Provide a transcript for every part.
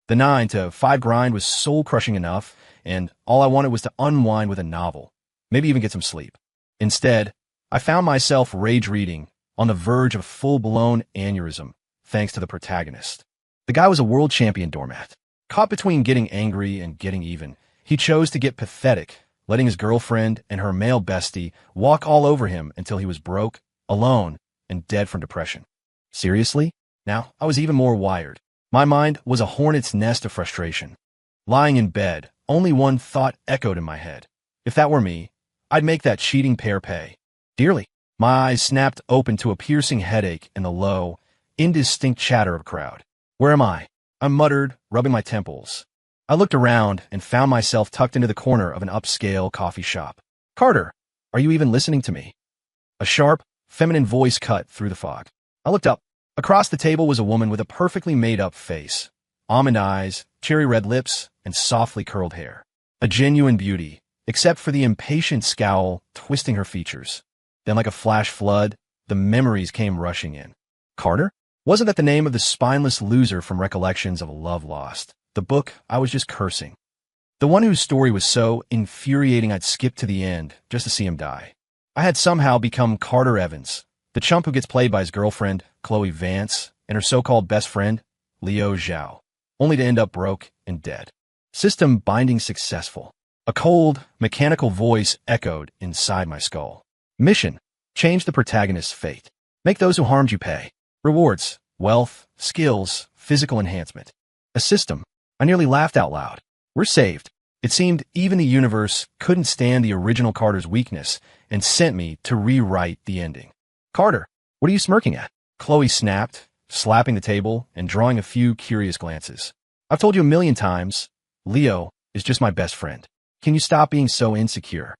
The 9 to 5 grind was soul-crushing enough, and all I wanted was to unwind with a novel, maybe even get some sleep. Instead, I found myself rage-reading, on the verge of a full-blown aneurysm, thanks to the protagonist. The guy was a world champion doormat. Caught between getting angry and getting even, he chose to get pathetic, letting his girlfriend and her male bestie walk all over him until he was broke, alone, and dead from depression. Seriously? Now, I was even more wired. My mind was a hornet's nest of frustration. Lying in bed, only one thought echoed in my head. If that were me, I'd make that cheating pair pay. Dearly. My eyes snapped open to a piercing headache and the low, indistinct chatter of a crowd. Where am I? I muttered, rubbing my temples. I looked around and found myself tucked into the corner of an upscale coffee shop. Carter, are you even listening to me? A sharp, feminine voice cut through the fog. I looked up. Across the table was a woman with a perfectly made-up face, almond eyes, cherry-red lips, and softly curled hair. A genuine beauty, except for the impatient scowl twisting her features. Then like a flash flood, the memories came rushing in. Carter? Wasn't that the name of the spineless loser from Recollections of a Love Lost? The book I was just cursing. The one whose story was so infuriating I'd skip to the end just to see him die. I had somehow become Carter Evans, the chump who gets played by his girlfriend, Chloe Vance, and her so-called best friend, Liu Zhao, only to end up broke and dead. System binding successful. A cold, mechanical voice echoed inside my skull. Mission: change the protagonist's fate. Make those who harmed you pay. Rewards: wealth, skills, physical enhancement. A system. I nearly laughed out loud. We're saved. It seemed even the universe couldn't stand the original Carter's weakness and sent me to rewrite the ending. Carter, what are you smirking at? Chloe snapped, slapping the table and drawing a few curious glances. I've told you a million times, Leo is just my best friend. Can you stop being so insecure?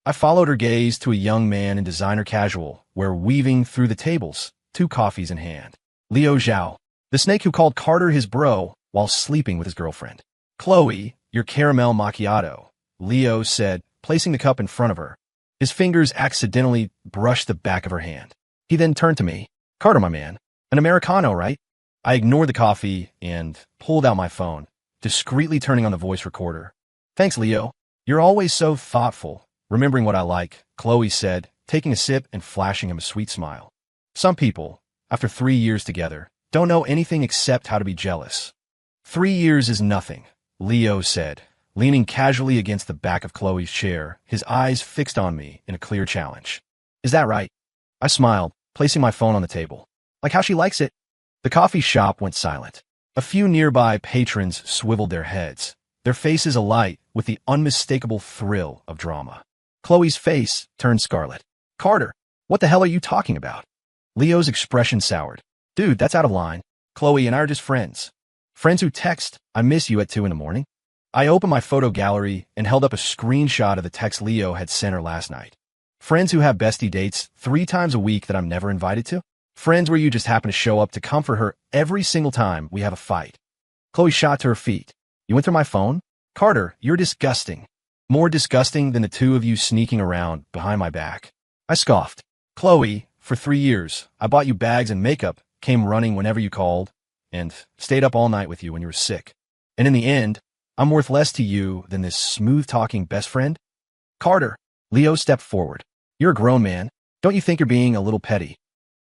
I followed her gaze to a young man in designer casual, where weaving through the tables, 2 coffees in hand. Liu Zhao, the snake who called Carter his bro while sleeping with his girlfriend. Chloe, your caramel macchiato, Leo said, placing the cup in front of her. His fingers accidentally brushed the back of her hand. He then turned to me. Carter, my man, an Americano, right? I ignored the coffee and pulled out my phone, discreetly turning on the voice recorder. Thanks, Leo. You're always so thoughtful, remembering what I like, Chloe said, taking a sip and flashing him a sweet smile. Some people, after 3 years together, don't know anything except how to be jealous. 3 years is nothing, Leo said, leaning casually against the back of Chloe's chair, his eyes fixed on me in a clear challenge. Is that right? I smiled, placing my phone on the table. Like how she likes it. The coffee shop went silent. A few nearby patrons swiveled their heads, their faces alight with the unmistakable thrill of drama. Chloe's face turned scarlet. Carter, what the hell are you talking about? Leo's expression soured. Dude, that's out of line. Chloe and I are just friends. Friends who text, I miss you at 2 in the morning. I opened my photo gallery and held up a screenshot of the text Leo had sent her last night. Friends who have bestie dates 3 times a week that I'm never invited to. Friends where you just happen to show up to comfort her every single time we have a fight. Chloe shot to her feet. You went through my phone? Carter, you're disgusting. More disgusting than the 2 of you sneaking around behind my back. I scoffed. Chloe, for 3 years, I bought you bags and makeup, came running whenever you called, and stayed up all night with you when you were sick. And in the end, I'm worth less to you than this smooth-talking best friend? Carter, Leo stepped forward. You're a grown man. Don't you think you're being a little petty?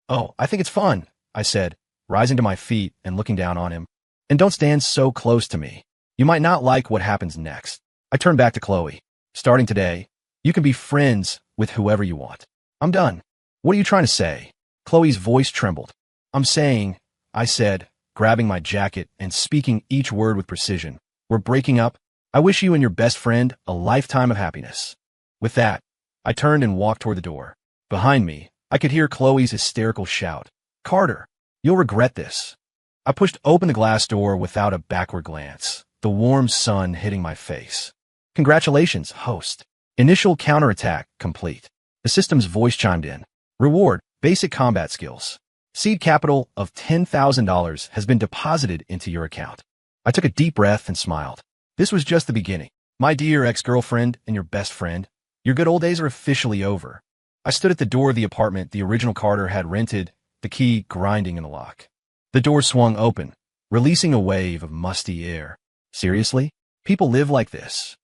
Oh, I think it's fun, I said, rising to my feet and looking down on him. And don't stand so close to me. You might not like what happens next. I turned back to Chloe. Starting today, you can be friends with whoever you want. I'm done. What are you trying to say? Chloe's voice trembled. I'm saying, I said, grabbing my jacket and speaking each word with precision. We're breaking up. I wish you and your best friend a lifetime of happiness. With that, I turned and walked toward the door. Behind me, I could hear Chloe's hysterical shout. Carter, you'll regret this. I pushed open the glass door without a backward glance, the warm sun hitting my face. Congratulations, host. Initial counterattack complete. The system's voice chimed in. Reward, basic combat skills. Seed capital of $10,000 has been deposited into your account. I took a deep breath and smiled. This was just the beginning. My dear ex-girlfriend and your best friend, your good old days are officially over. I stood at the door of the apartment the original Carter had rented, the key grinding in the lock. The door swung open, releasing a wave of musty air. Seriously? People live like this?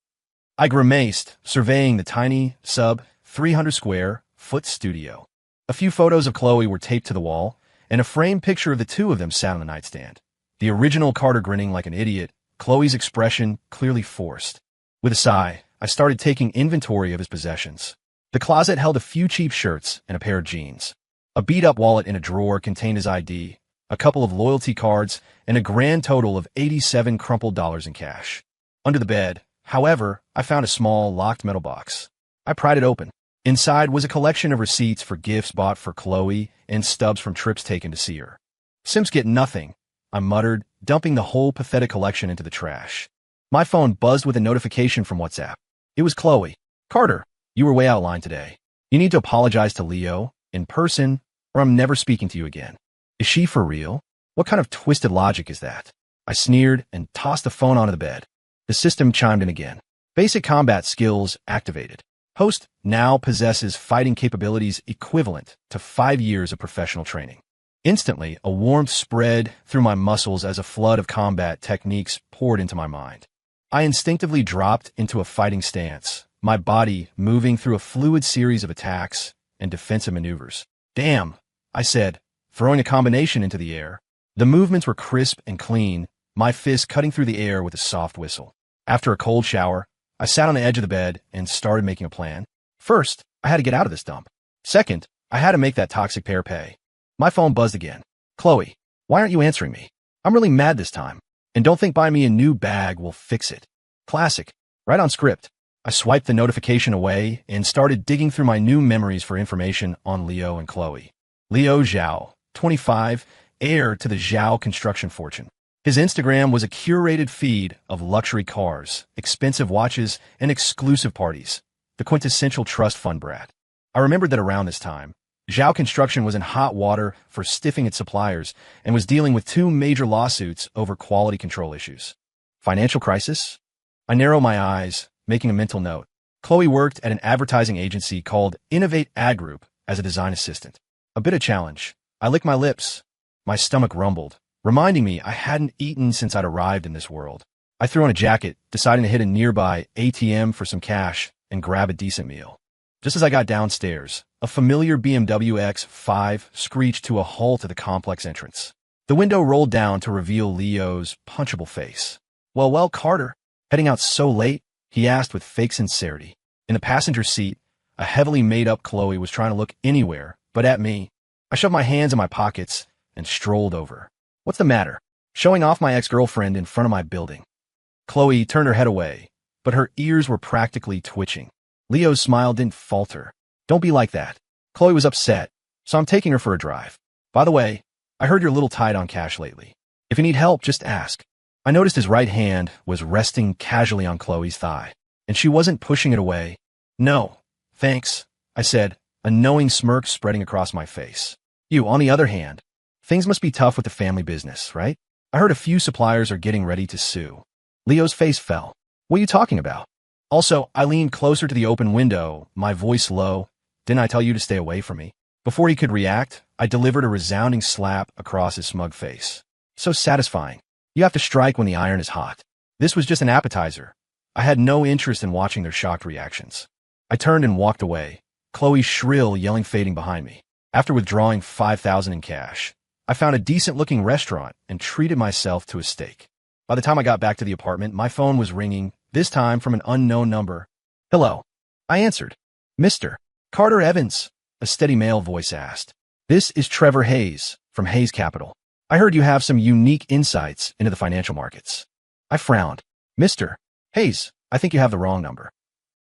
I grimaced, surveying the tiny, sub-300 square foot studio. A few photos of Chloe were taped to the wall, and a framed picture of the two of them sat on the nightstand. The original Carter grinning like an idiot, Chloe's expression clearly forced. With a sigh, I started taking inventory of his possessions. The closet held a few cheap shirts and a pair of jeans. A beat-up wallet in a drawer contained his ID, a couple of loyalty cards, and a grand total of 87 crumpled dollars in cash. Under the bed, however, I found a small, locked metal box. I pried it open. Inside was a collection of receipts for gifts bought for Chloe and stubs from trips taken to see her. Simps get nothing, I muttered, dumping the whole pathetic collection into the trash. My phone buzzed with a notification from WhatsApp. It was Chloe. Carter, you were way out of line today. You need to apologize to Leo, in person, or I'm never speaking to you again. Is she for real? What kind of twisted logic is that? I sneered and tossed the phone onto the bed. The system chimed in again. Basic combat skills activated. Host now possesses fighting capabilities equivalent to 5 years of professional training. Instantly, a warmth spread through my muscles as a flood of combat techniques poured into my mind. I instinctively dropped into a fighting stance, my body moving through a fluid series of attacks and defensive maneuvers. Damn, I said, throwing a combination into the air. The movements were crisp and clean, my fist cutting through the air with a soft whistle. After a cold shower, I sat on the edge of the bed and started making a plan. First, I had to get out of this dump. Second, I had to make that toxic pair pay. My phone buzzed again. Chloe, why aren't you answering me? I'm really mad this time. And don't think buying me a new bag will fix it. Classic. Right on script. I swiped the notification away and started digging through my new memories for information on Leo and Chloe. Leo Zhao, 25, heir to the Zhao construction fortune. His Instagram was a curated feed of luxury cars, expensive watches, and exclusive parties. The quintessential trust fund brat. I remembered that around this time, Zhao Construction was in hot water for stiffing its suppliers and was dealing with 2 major lawsuits over quality control issues. Financial crisis? I narrowed my eyes, making a mental note. Chloe worked at an advertising agency called Innovate Ad Group as a design assistant. A bit of challenge. I licked my lips. My stomach rumbled, reminding me I hadn't eaten since I'd arrived in this world. I threw on a jacket, deciding to hit a nearby ATM for some cash and grab a decent meal. Just as I got downstairs, a familiar BMW X5 screeched to a halt at the complex entrance. The window rolled down to reveal Leo's punchable face. Well, Carter, heading out so late? He asked with fake sincerity. In the passenger seat, a heavily made-up Chloe was trying to look anywhere but at me. I shoved my hands in my pockets and strolled over. What's the matter? Showing off my ex-girlfriend in front of my building. Chloe turned her head away, but her ears were practically twitching. Leo's smile didn't falter. Don't be like that. Chloe was upset, so I'm taking her for a drive. By the way, I heard you're a little tight on cash lately. If you need help, just ask. I noticed his right hand was resting casually on Chloe's thigh, and she wasn't pushing it away. No, thanks, I said, a knowing smirk spreading across my face. You, on the other hand, things must be tough with the family business, right? I heard a few suppliers are getting ready to sue. Leo's face fell. What are you talking about? Also, I leaned closer to the open window, my voice low. Didn't I tell you to stay away from me? Before he could react, I delivered a resounding slap across his smug face. So satisfying. You have to strike when the iron is hot. This was just an appetizer. I had no interest in watching their shocked reactions. I turned and walked away, Chloe's shrill yelling fading behind me. After withdrawing $5,000 in cash, I found a decent-looking restaurant and treated myself to a steak. By the time I got back to the apartment, my phone was ringing, this time from an unknown number. Hello. I answered. Mr. Carter Evans, a steady male voice asked. This is Trevor Hayes, from Hayes Capital. I heard you have some unique insights into the financial markets. I frowned. Mr. Hayes, I think you have the wrong number.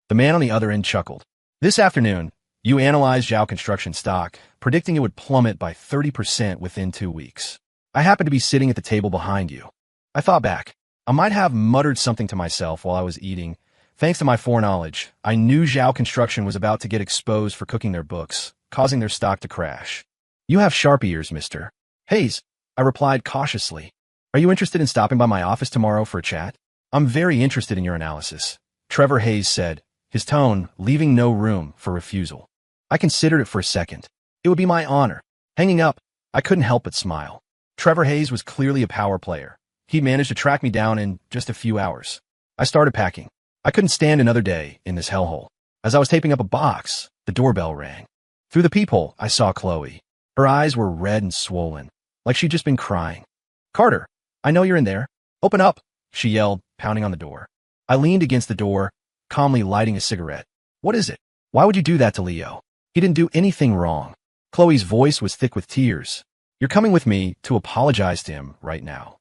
The man on the other end chuckled. This afternoon, you analyzed Zhao Construction stock, predicting it would plummet by 30% within 2 weeks. I happened to be sitting at the table behind you. I thought back. I might have muttered something to myself while I was eating. Thanks to my foreknowledge, I knew Zhao Construction was about to get exposed for cooking their books, causing their stock to crash. You have sharp ears, Mr. Hayes, I replied cautiously. Are you interested in stopping by my office tomorrow for a chat? I'm very interested in your analysis, Trevor Hayes said, his tone leaving no room for refusal. I considered it for a second. It would be my honor. Hanging up, I couldn't help but smile. Trevor Hayes was clearly a power player. He managed to track me down in just a few hours. I started packing. I couldn't stand another day in this hellhole. As I was taping up a box, the doorbell rang. Through the peephole, I saw Chloe. Her eyes were red and swollen, like she'd just been crying. "Carter, I know you're in there. Open up," she yelled, pounding on the door. I leaned against the door, calmly lighting a cigarette. "What is it? Why would you do that to Leo? He didn't do anything wrong." Chloe's voice was thick with tears. "You're coming with me to apologize to him right now."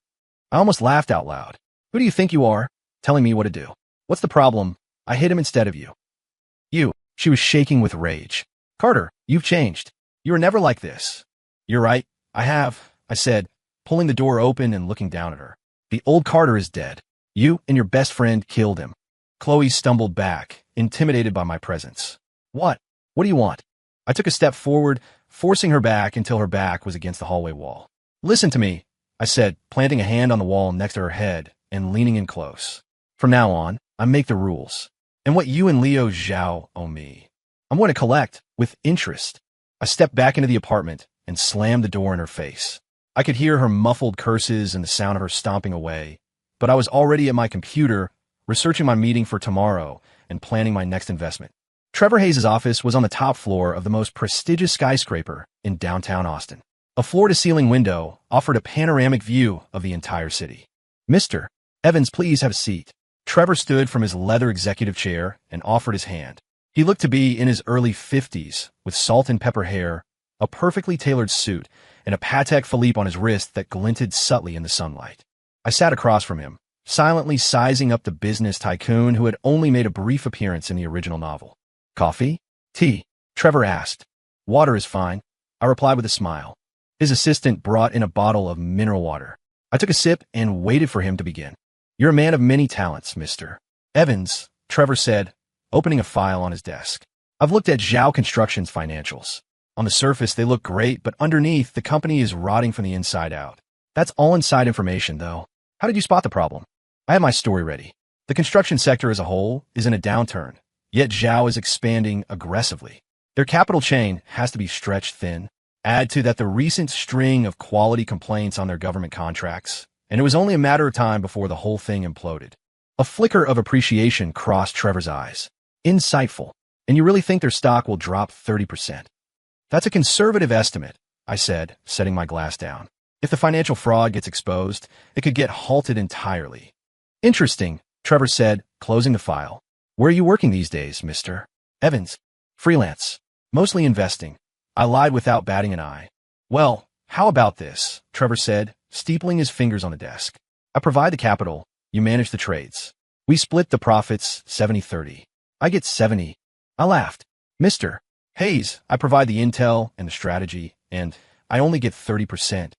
I almost laughed out loud. "Who do you think you are, telling me what to do? What's the problem? I hit him instead of you." "You." She was shaking with rage. "Carter, you've changed. You were never like this." "You're right. I have," I said, pulling the door open and looking down at her. "The old Carter is dead. You and your best friend killed him." Chloe stumbled back, intimidated by my presence. What? What do you want?" I took a step forward, forcing her back until her back was against the hallway wall. "Listen to me," I said, planting a hand on the wall next to her head and leaning in close. "From now on, I make the rules. And what you and Leo Zhao owe me, I'm going to collect with interest." I stepped back into the apartment and slammed the door in her face. I could hear her muffled curses and the sound of her stomping away, but I was already at my computer, researching my meeting for tomorrow and planning my next investment. Trevor Hayes' office was on the top floor of the most prestigious skyscraper in downtown Austin. A floor-to-ceiling window offered a panoramic view of the entire city. "Mr. Evans, please have a seat." Trevor stood from his leather executive chair and offered his hand. He looked to be in his early 50s, with salt and pepper hair, a perfectly tailored suit, and a Patek Philippe on his wrist that glinted subtly in the sunlight. I sat across from him, silently sizing up the business tycoon who had only made a brief appearance in the original novel. "Coffee? Tea?" Trevor asked. "Water is fine," I replied with a smile. His assistant brought in a bottle of mineral water. I took a sip and waited for him to begin. "You're a man of many talents, Mr. Evans," Trevor said, opening a file on his desk. "I've looked at Zhao Construction's financials. On the surface, they look great, but underneath, the company is rotting from the inside out. That's all inside information, though. How did you spot the problem?" I have my story ready. The construction sector as a whole is in a downturn, yet Zhao is expanding aggressively. Their capital chain has to be stretched thin. Add to that the recent string of quality complaints on their government contracts, and it was only a matter of time before the whole thing imploded. A flicker of appreciation crossed Trevor's eyes. "Insightful. And you really think their stock will drop 30%? "That's a conservative estimate," I said, setting my glass down. "If the financial fraud gets exposed, it could get halted entirely." "Interesting," Trevor said, closing the file. "Where are you working these days, Mr. Evans?" "Freelance. Mostly investing." I lied without batting an eye. "Well, how about this?" Trevor said, steepling his fingers on the desk. "I provide the capital, you manage the trades. We split the profits 70-30. I get 70. I laughed. "Mr. Hayes, I provide the intel and the strategy, and I only get 30%.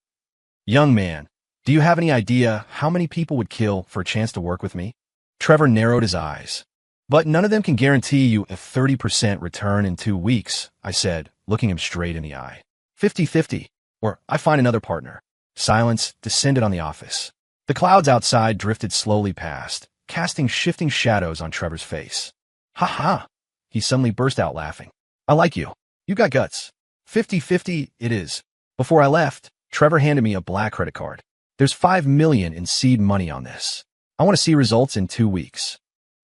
"Young man, do you have any idea how many people would kill for a chance to work with me?" Trevor narrowed his eyes. "But none of them can guarantee you a 30% return in 2 weeks, I said, looking him straight in the eye. 50-50, or I find another partner." Silence descended on the office. The clouds outside drifted slowly past, casting shifting shadows on Trevor's face. "Ha ha!" He suddenly burst out laughing. "I like you. You got guts. 50-50 it is." Before I left, Trevor handed me a black credit card. "There's $5 million in seed money on this. I want to see results in 2 weeks.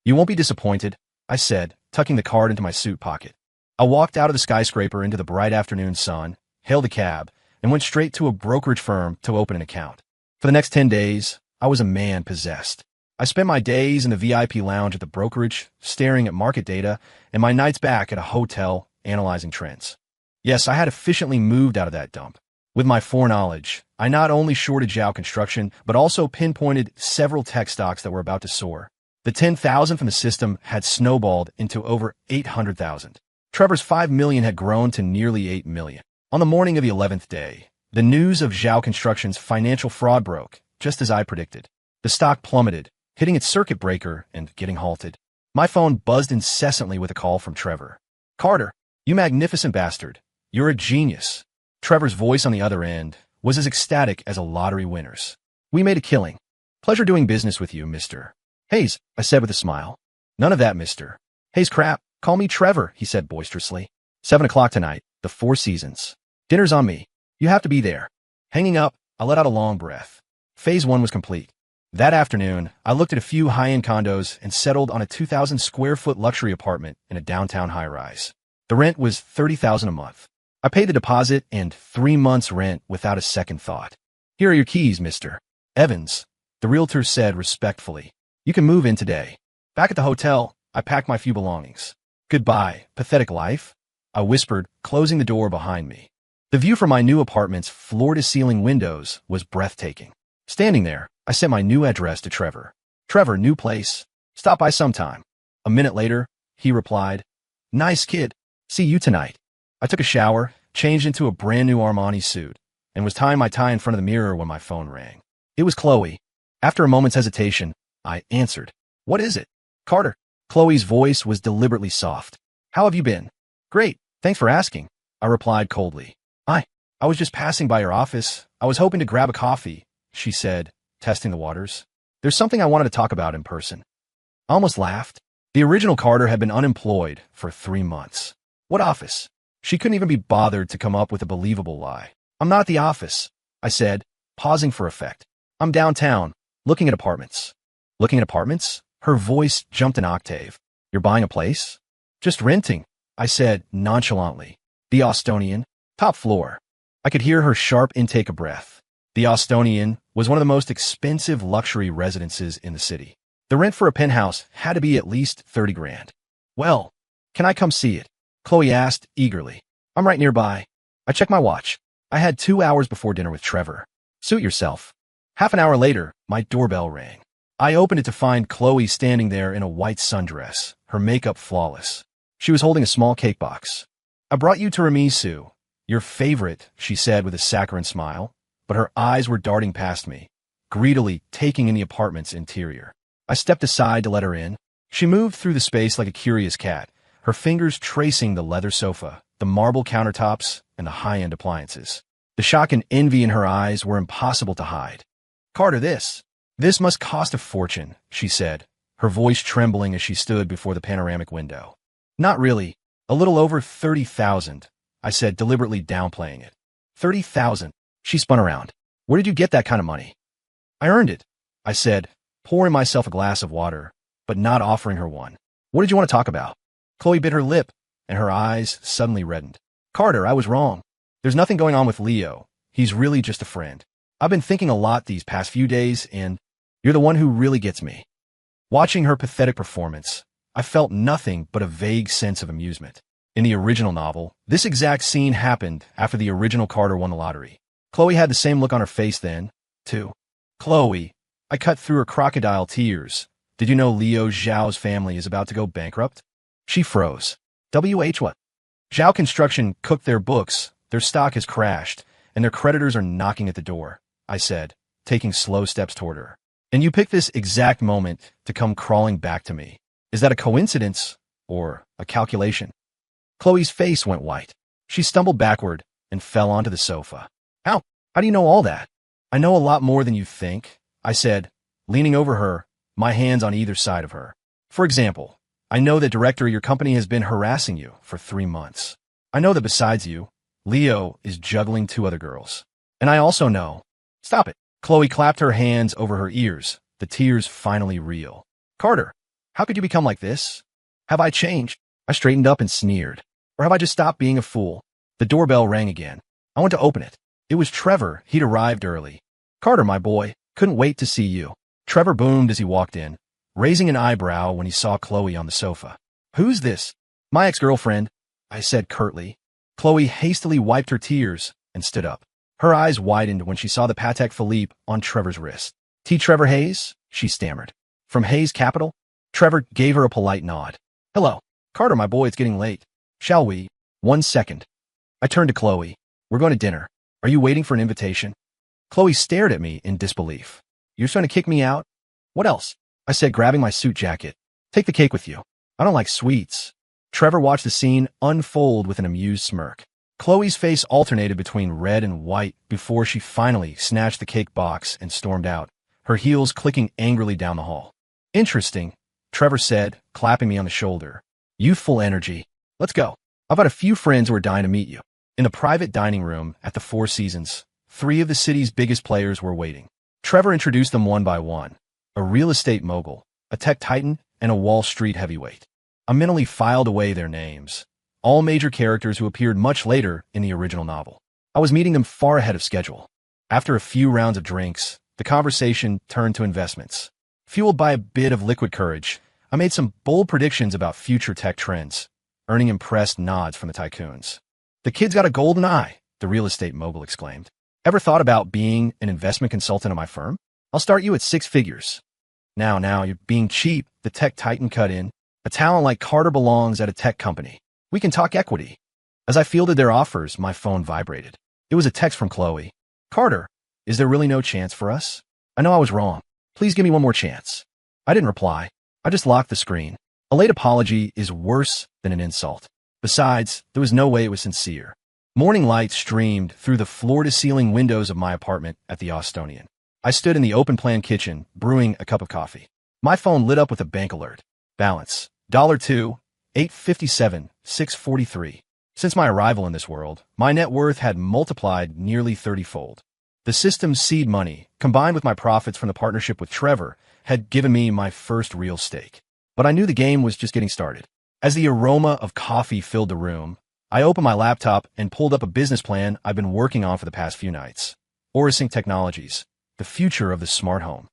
"You won't be disappointed," I said, tucking the card into my suit pocket. I walked out of the skyscraper into the bright afternoon sun, hailed a cab, and went straight to a brokerage firm to open an account. For the next 10 days, I was a man possessed. I spent my days in the VIP lounge at the brokerage, staring at market data, and my nights back at a hotel, analyzing trends. Yes, I had efficiently moved out of that dump. With my foreknowledge, I not only shorted Zhao Construction, but also pinpointed several tech stocks that were about to soar. The 10,000 from the system had snowballed into over 800,000. Trevor's 5 million had grown to nearly 8 million. On the morning of the 11th day, the news of Zhao Construction's financial fraud broke, just as I predicted. The stock plummeted, hitting its circuit breaker and getting halted. My phone buzzed incessantly with a call from Trevor. "Carter, you magnificent bastard. You're a genius." Trevor's voice on the other end was as ecstatic as a lottery winner's. "We made a killing. Pleasure doing business with you, Mr. Hayes," I said with a smile. "None of that, Mr. Hayes crap. Call me Trevor," he said boisterously. 7 o'clock tonight, the Four Seasons. Dinner's on me. You have to be there." Hanging up, I let out a long breath. Phase 1 was complete. That afternoon, I looked at a few high-end condos and settled on a 2,000 square foot luxury apartment in a downtown high-rise. The rent was $30,000 a month. I paid the deposit and 3 months' rent without a second thought. "Here are your keys, Mr. Evans," the realtor said respectfully. "You can move in today." Back at the hotel, I packed my few belongings. "Goodbye, pathetic life," I whispered, closing the door behind me. The view from my new apartment's floor-to-ceiling windows was breathtaking. Standing there, I sent my new address to Trevor. "Trevor, new place. Stop by sometime." A minute later, he replied, "Nice kid. See you tonight." I took a shower, changed into a brand new Armani suit, and was tying my tie in front of the mirror when my phone rang. It was Chloe. After a moment's hesitation, I answered. "What is it?" "Carter." Chloe's voice was deliberately soft. "How have you been?" "Great. Thanks for asking," I replied coldly. I was just passing by your office. I was hoping to grab a coffee," she said, testing the waters. "There's something I wanted to talk about in person." I almost laughed. The original Carter had been unemployed for 3 months. What office? She couldn't even be bothered to come up with a believable lie. "I'm not at the office," I said, pausing for effect. "I'm downtown, looking at apartments." "Looking at apartments?" Her voice jumped an octave. "You're buying a place?" "Just renting," I said nonchalantly. "The Austonian, top floor." I could hear her sharp intake of breath. The Austonian was one of the most expensive luxury residences in the city. The rent for a penthouse had to be at least 30 grand. "Well, can I come see it?" Chloe asked eagerly. "I'm right nearby." I checked my watch. I had 2 hours before dinner with Trevor. "Suit yourself." Half an hour later, my doorbell rang. I opened it to find Chloe standing there in a white sundress, her makeup flawless. She was holding a small cake box. "I brought you tiramisu. Your favorite," she said with a saccharine smile, but her eyes were darting past me, greedily taking in the apartment's interior. I stepped aside to let her in. She moved through the space like a curious cat, her fingers tracing the leather sofa, the marble countertops, and the high-end appliances. The shock and envy in her eyes were impossible to hide. "Carter, this must cost a fortune," she said, her voice trembling as she stood before the panoramic window. "Not really. A little over 30,000. I said, deliberately downplaying it. 30,000. She spun around. "Where did you get that kind of money?" "I earned it," I said, pouring myself a glass of water, but not offering her one. "What did you want to talk about?" Chloe bit her lip, and her eyes suddenly reddened. "Carter, I was wrong. There's nothing going on with Leo. He's really just a friend. I've been thinking a lot these past few days, and you're the one who really gets me." Watching her pathetic performance, I felt nothing but a vague sense of amusement. In the original novel, this exact scene happened after the original Carter won the lottery. Chloe had the same look on her face then, too. "Chloe," I cut through her crocodile tears. "Did you know Leo Zhao's family is about to go bankrupt?" She froze. "WH what?" "Zhao Construction cooked their books, their stock has crashed, and their creditors are knocking at the door," I said, taking slow steps toward her. "And you picked this exact moment to come crawling back to me. Is that a coincidence or a calculation?" Chloe's face went white. She stumbled backward and fell onto the sofa. How do you know all that?" "I know a lot more than you think," I said, leaning over her, my hands on either side of her. "For example, I know the director of your company has been harassing you for 3 months. I know that besides you, Leo is juggling 2 other girls. And I also know—" "Stop it." Chloe clapped her hands over her ears, the tears finally real. "Carter, how could you become like this? Have I changed?" I straightened up and sneered. "Or have I just stopped being a fool?" The doorbell rang again. I went to open it. It was Trevor. He'd arrived early. "Carter, my boy, couldn't wait to see you." Trevor boomed as he walked in, raising an eyebrow when he saw Chloe on the sofa. "Who's this?" "My ex-girlfriend," I said curtly. Chloe hastily wiped her tears and stood up. Her eyes widened when she saw the Patek Philippe on Trevor's wrist. "T. Trevor Hayes?" she stammered. "From Hayes Capital?" Trevor gave her a polite nod. "Hello. Carter, my boy, it's getting late. Shall we?" "1 second. I turned to Chloe. "We're going to dinner. Are you waiting for an invitation?" Chloe stared at me in disbelief. "You're trying to kick me out?" "What else?" I said, grabbing my suit jacket. "Take the cake with you. I don't like sweets." Trevor watched the scene unfold with an amused smirk. Chloe's face alternated between red and white before she finally snatched the cake box and stormed out, her heels clicking angrily down the hall. "Interesting," Trevor said, clapping me on the shoulder. "Youthful energy. Let's go. I've got a few friends who are dying to meet you." In the private dining room at the Four Seasons, Three of the city's biggest players were waiting. Trevor introduced them one by one: a real estate mogul, a tech titan, and a Wall Street heavyweight. I mentally filed away their names, all major characters who appeared much later in the original novel. I was meeting them far ahead of schedule. After a few rounds of drinks, the conversation turned to investments. Fueled by a bit of liquid courage, I made some bold predictions about future tech trends, earning impressed nods from the tycoons. "The kid's got a golden eye," the real estate mogul exclaimed. "Ever thought about being an investment consultant at my firm? I'll start you at 6 figures. Now, you're being cheap," the tech titan cut in. "A talent like Carter belongs at a tech company. We can talk equity." As I fielded their offers, my phone vibrated. It was a text from Chloe. "Carter, is there really no chance for us? I know I was wrong. Please give me one more chance." I didn't reply. I just locked the screen. A late apology is worse than an insult. Besides, there was no way it was sincere. Morning light streamed through the floor-to-ceiling windows of my apartment at the Austonian. I stood in the open-plan kitchen, brewing a cup of coffee. My phone lit up with a bank alert. Balance: $2, 857, 643. Since my arrival in this world, my net worth had multiplied nearly 30-fold. The system's seed money, combined with my profits from the partnership with Trevor, had given me my first real stake. But I knew the game was just getting started. As the aroma of coffee filled the room, I opened my laptop and pulled up a business plan I've been working on for the past few nights. Orasync Technologies, the future of the smart home.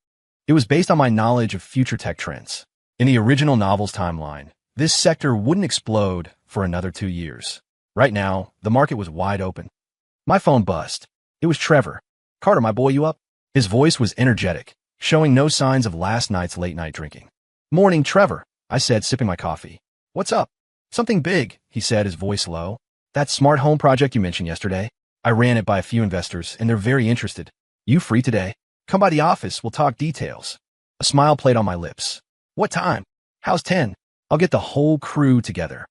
It was based on my knowledge of future tech trends. In the original novel's timeline, this sector wouldn't explode for another 2 years. Right now, the market was wide open. My phone buzzed. It was Trevor. "Carter, my boy, you up?" His voice was energetic, showing no signs of last night's late-night drinking. "Morning, Trevor," I said, sipping my coffee. "What's up?" "Something big," he said, his voice low. "That smart home project you mentioned yesterday. I ran it by a few investors, and they're very interested. You free today? Come by the office, we'll talk details." A smile played on my lips. "What time? How's 10? I'll get the whole crew together."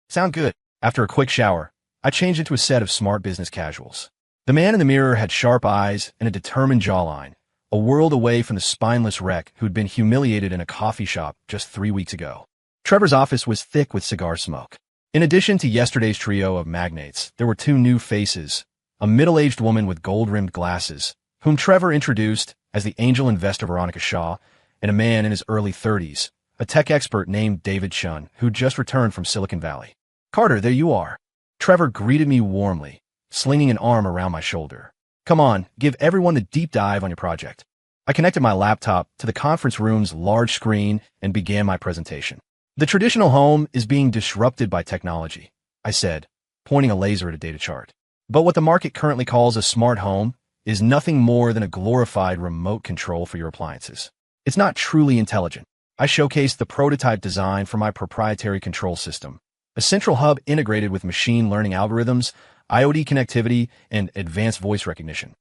"Sound good." After a quick shower, I changed into a set of smart business casuals. The man in the mirror had sharp eyes and a determined jawline, a world away from the spineless wreck who'd been humiliated in a coffee shop just 3 weeks ago. Trevor's office was thick with cigar smoke. In addition to yesterday's trio of magnates, there were 2 new faces: a middle-aged woman with gold-rimmed glasses, whom Trevor introduced as the angel investor Veronica Shaw, and a man in his early 30s, a tech expert named David Xuan, who'd just returned from Silicon Valley. "Carter, there you are." Trevor greeted me warmly, slinging an arm around my shoulder. "Come on, give everyone the deep dive on your project." I connected my laptop to the conference room's large screen and began my presentation. "The traditional home is being disrupted by technology," I said, pointing a laser at a data chart. "But what the market currently calls a smart home is nothing more than a glorified remote control for your appliances. It's not truly intelligent." I showcased the prototype design for my proprietary control system, a central hub integrated with machine learning algorithms, IoT connectivity, and advanced voice recognition.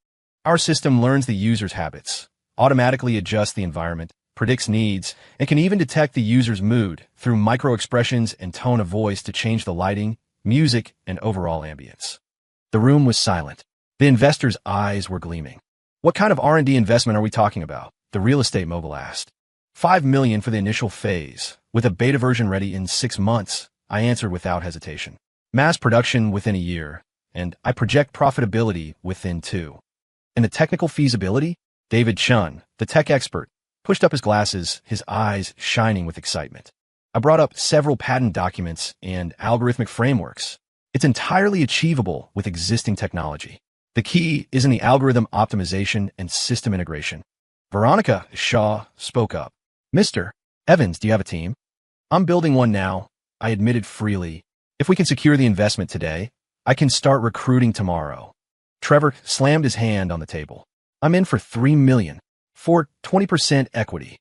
Our system learns the user's habits, automatically adjusts the environment, predicts needs, and can even detect the user's mood through micro-expressions and tone of voice to change the lighting, music, and overall ambience. The room was silent. The investor's eyes were gleaming. "What kind of R&D investment are we talking about?" the real estate mogul asked. $5 million for the initial phase, with a beta version ready in 6 months, I answered without hesitation. "Mass production within a year, and I project profitability within 2. And the technical feasibility?" David Xuan, the tech expert, pushed up his glasses, his eyes shining with excitement. I brought up several patent documents and algorithmic frameworks. "It's entirely achievable with existing technology. The key is in the algorithm optimization and system integration." Veronica Shaw spoke up. "Mr. Evans, do you have a team?" "I'm building one now," I admitted freely. "If we can secure the investment today, I can start recruiting tomorrow." Trevor slammed his hand on the table. "I'm in for $3 million, for 20% equity."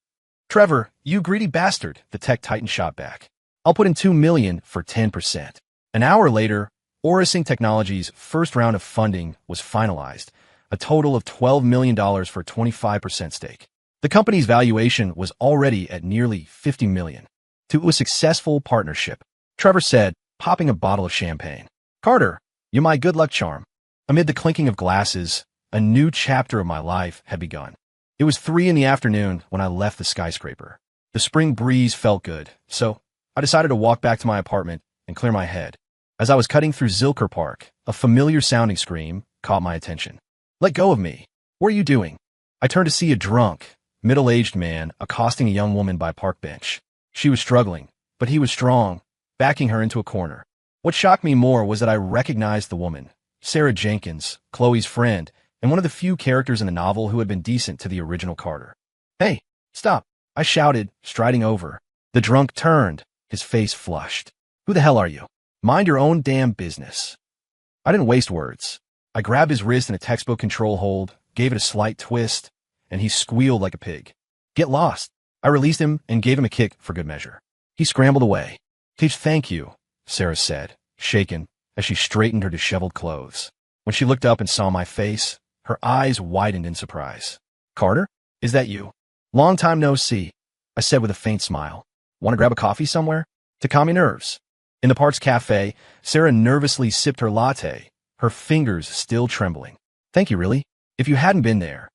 "Trevor, you greedy bastard," the tech titan shot back. "I'll put in $2 million for 10%. An hour later, Orasync Technologies' first round of funding was finalized, a total of $12 million for a 25% stake. The company's valuation was already at nearly $50 million. To a successful partnership, Trevor said, popping a bottle of champagne. "Carter, you're my good luck charm." Amid the clinking of glasses, a new chapter of my life had begun. It was 3 in the afternoon when I left the skyscraper. The spring breeze felt good, so I decided to walk back to my apartment and clear my head. As I was cutting through Zilker Park, a familiar sounding scream caught my attention. Let go of me. What are you doing? I turned to see a drunk, middle-aged man accosting a young woman by a park bench. She was struggling, but he was strong, backing her into a corner. What shocked me more was that I recognized the woman, Sarah Jenkins, Chloe's friend, and one of the few characters in the novel who had been decent to the original Carter. Hey, stop, I shouted, striding over. The drunk turned, his face flushed. Who the hell are you? Mind your own damn business. I didn't waste words. I grabbed his wrist in a textbook control hold, gave it a slight twist, and he squealed like a pig. Get lost. I released him and gave him a kick for good measure. He scrambled away. Thank you, Sarah said, shaken, as she straightened her disheveled clothes. When she looked up and saw my face, her eyes widened in surprise. Carter? Is that you? Long time no see, I said with a faint smile. Want to grab a coffee somewhere? To calm your nerves. In the Park's cafe, Sarah nervously sipped her latte, her fingers still trembling. Thank you, really? If you hadn't been there.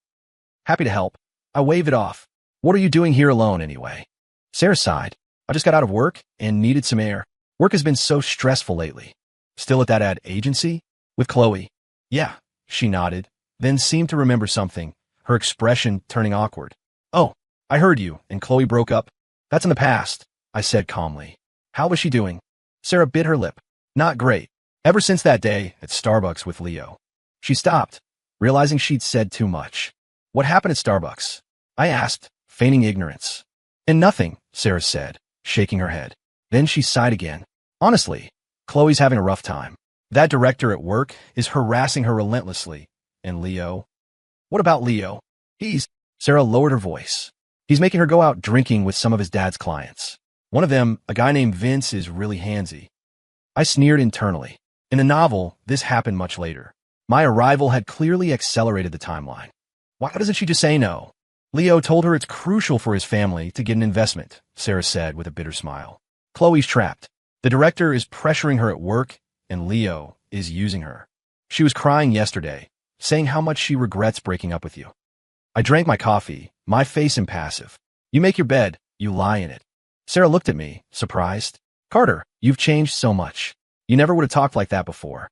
Happy to help. I waved it off. What are you doing here alone anyway? Sarah sighed. I just got out of work and needed some air. Work has been so stressful lately. Still at that ad agency? With Chloe. Yeah, she nodded, then seemed to remember something, her expression turning awkward. Oh, I heard you and Chloe broke up. That's in the past, I said calmly. How was she doing? Sarah bit her lip. Not great. Ever since that day at Starbucks with Leo. She stopped, realizing she'd said too much. What happened at Starbucks? I asked, feigning ignorance. And nothing, Sarah said, shaking her head. Then she sighed again. Honestly, Chloe's having a rough time. That director at work is harassing her relentlessly. And Leo? What about Leo? Sarah lowered her voice. He's making her go out drinking with some of his dad's clients. One of them, a guy named Vince, is really handsy. I sneered internally. In the novel, this happened much later. My arrival had clearly accelerated the timeline. Why doesn't she just say no? Leo told her it's crucial for his family to get an investment, Sarah said with a bitter smile. Chloe's trapped. The director is pressuring her at work, and Leo is using her. She was crying yesterday, saying how much she regrets breaking up with you. I drank my coffee, my face impassive. You make your bed, you lie in it. Sarah looked at me, surprised. Carter, you've changed so much. You never would have talked like that before.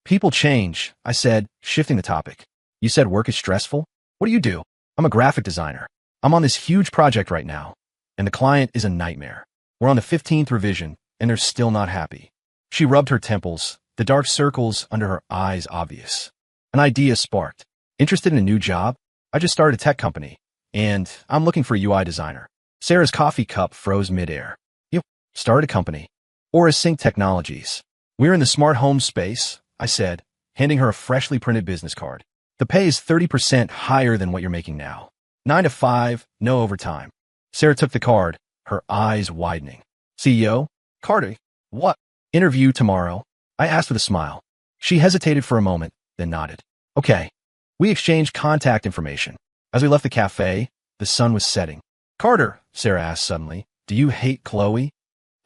People change, I said, shifting the topic. You said work is stressful? What do? I'm a graphic designer. I'm on this huge project right now, and the client is a nightmare. We're on the 15th revision, and they're still not happy. She rubbed her temples, the dark circles under her eyes obvious. An idea sparked. Interested in a new job? I just started a tech company, and I'm looking for a UI designer. Sarah's coffee cup froze midair. You started a company. Or Sync Technologies. We're in the smart home space, I said, handing her a freshly printed business card. The pay is 30% higher than what you're making now. 9 to 5, no overtime. Sarah took the card, her eyes widening. CEO? Carter? What? Interview tomorrow? I asked with a smile. She hesitated for a moment, then nodded. Okay. We exchanged contact information. As we left the cafe, the sun was setting. Carter, Sarah asked suddenly, do you hate Chloe?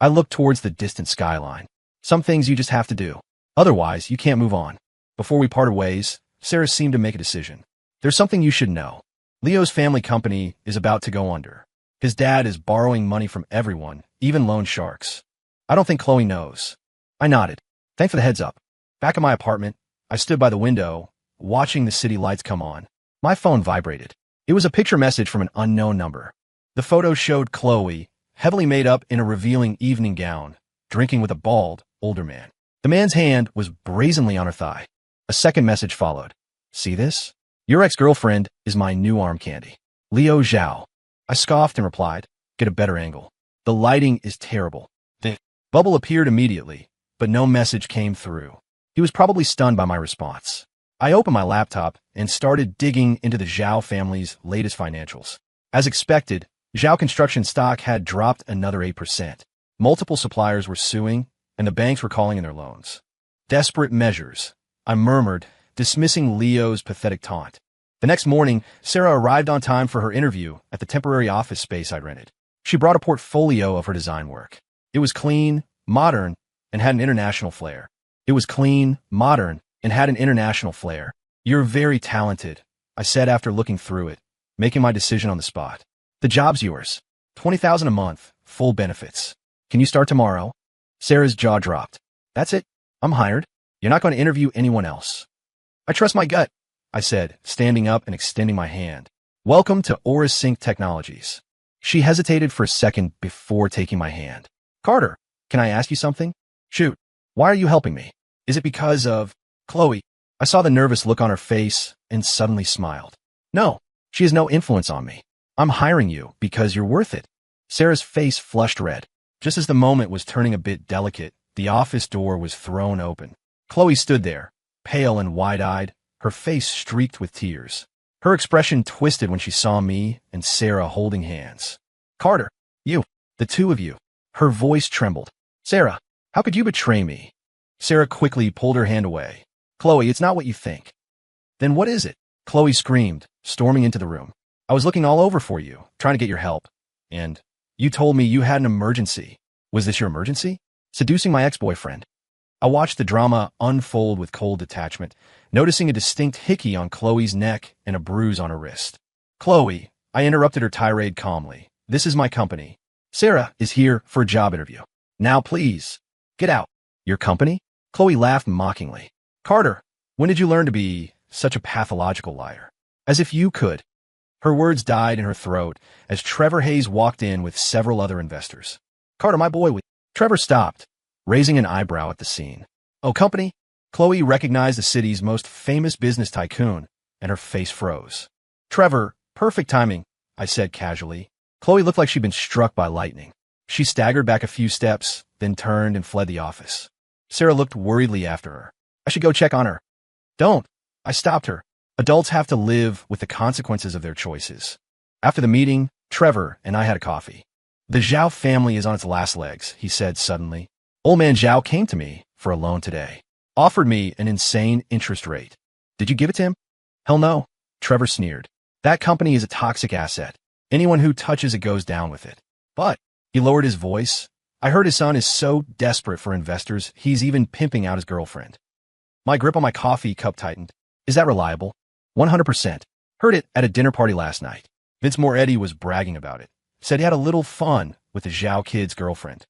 I looked towards the distant skyline. Some things you just have to do. Otherwise, you can't move on. Before we parted ways, Sarah seemed to make a decision. There's something you should know. Leo's family company is about to go under. His dad is borrowing money from everyone, even loan sharks. I don't think Chloe knows. I nodded. Thanks for the heads up. Back in my apartment, I stood by the window, watching the city lights come on. My phone vibrated. It was a picture message from an unknown number. The photo showed Chloe, heavily made up in a revealing evening gown, drinking with a bald, older man. The man's hand was brazenly on her thigh. A second message followed. See this? Your ex-girlfriend is my new arm candy. Leo Zhao. I scoffed and replied, get a better angle. The lighting is terrible. The bubble appeared immediately, but no message came through. He was probably stunned by my response. I opened my laptop and started digging into the Zhao family's latest financials. As expected, Zhao construction stock had dropped another 8%. Multiple suppliers were suing, and the banks were calling in their loans. Desperate measures, I murmured, dismissing Leo's pathetic taunt. The next morning, Sarah arrived on time for her interview at the temporary office space I'd rented. She brought a portfolio of her design work. It was clean, modern, and had an international flair. You're very talented, I said after looking through it, making my decision on the spot. The job's yours. $20,000 a month, full benefits. Can you start tomorrow? Sarah's jaw dropped. That's it? I'm hired? You're not going to interview anyone else. I trust my gut. I said, standing up and extending my hand. Welcome to Sync Technologies. She hesitated for a second before taking my hand. Carter, can I ask you something? Shoot. Why are you helping me? Is it because of Chloe? I saw the nervous look on her face and suddenly smiled. No, she has no influence on me. I'm hiring you because you're worth it. Sarah's face flushed red. Just as the moment was turning a bit delicate, the office door was thrown open. Chloe stood there, pale and wide-eyed, her face streaked with tears. Her expression twisted when she saw me and Sarah holding hands. Carter, you, the two of you. Her voice trembled. Sarah, how could you betray me? Sarah quickly pulled her hand away. Chloe, it's not what you think. Then what is it? Chloe screamed, storming into the room. I was looking all over for you, trying to get your help. And you told me you had an emergency. Was this your emergency? Seducing my ex-boyfriend. I watched the drama unfold with cold detachment, noticing a distinct hickey on Chloe's neck and a bruise on her wrist. Chloe, I interrupted her tirade calmly. This is my company. Sarah is here for a job interview. Now please, get out. Your company? Chloe laughed mockingly. Carter, when did you learn to be such a pathological liar? As if you could. Her words died in her throat as Trevor Hayes walked in with several other investors. Carter, my boy, Trevor stopped, raising an eyebrow at the scene. Oh, company? Chloe recognized the city's most famous business tycoon, and her face froze. Trevor, perfect timing, I said casually. Chloe looked like she'd been struck by lightning. She staggered back a few steps, then turned and fled the office. Sarah looked worriedly after her. I should go check on her. Don't. I stopped her. Adults have to live with the consequences of their choices. After the meeting, Trevor and I had a coffee. The Zhao family is on its last legs, he said suddenly. Old man Zhao came to me for a loan today. Offered me an insane interest rate. Did you give it to him? Hell no. Trevor sneered. That company is a toxic asset. Anyone who touches it goes down with it. But, he lowered his voice. I heard his son is so desperate for investors, he's even pimping out his girlfriend. My grip on my coffee cup tightened. Is that reliable? 100%. Heard it at a dinner party last night. Vince Moretti was bragging about it. Said he had a little fun with the Zhao kid's girlfriend.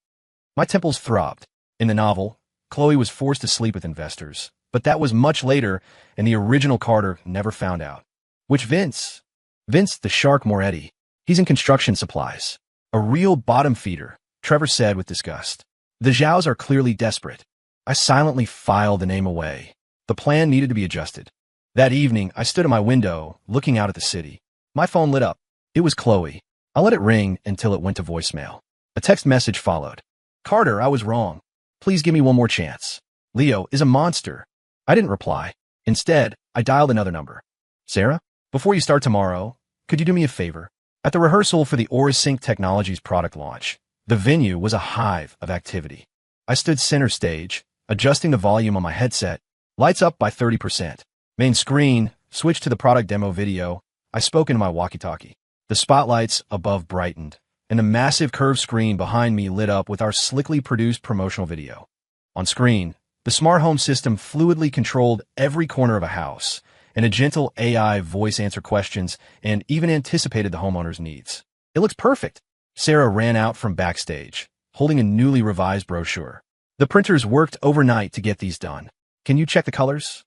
My temples throbbed. In the novel, Chloe was forced to sleep with investors, but that was much later, and the original Carter never found out. Which Vince? Vince the Shark Moretti. He's in construction supplies. A real bottom feeder, Trevor said with disgust. The Zhaos are clearly desperate. I silently filed the name away. The plan needed to be adjusted. That evening, I stood at my window, looking out at the city. My phone lit up. It was Chloe. I let it ring until it went to voicemail. A text message followed. Carter, I was wrong. Please give me one more chance. Leo is a monster. I didn't reply. Instead, I dialed another number. Sarah, before you start tomorrow, could you do me a favor? At the rehearsal for the Sync Technologies product launch, the venue was a hive of activity. I stood center stage, adjusting the volume on my headset, lights up by 30%. Main screen, switched to the product demo video. I spoke into my walkie-talkie. The spotlights above brightened, and the massive curved screen behind me lit up with our slickly produced promotional video. On screen, the smart home system fluidly controlled every corner of a house, and a gentle AI voice answered questions and even anticipated the homeowner's needs. It looks perfect. Sarah ran out from backstage, holding a newly revised brochure. The printers worked overnight to get these done. Can you check the colors?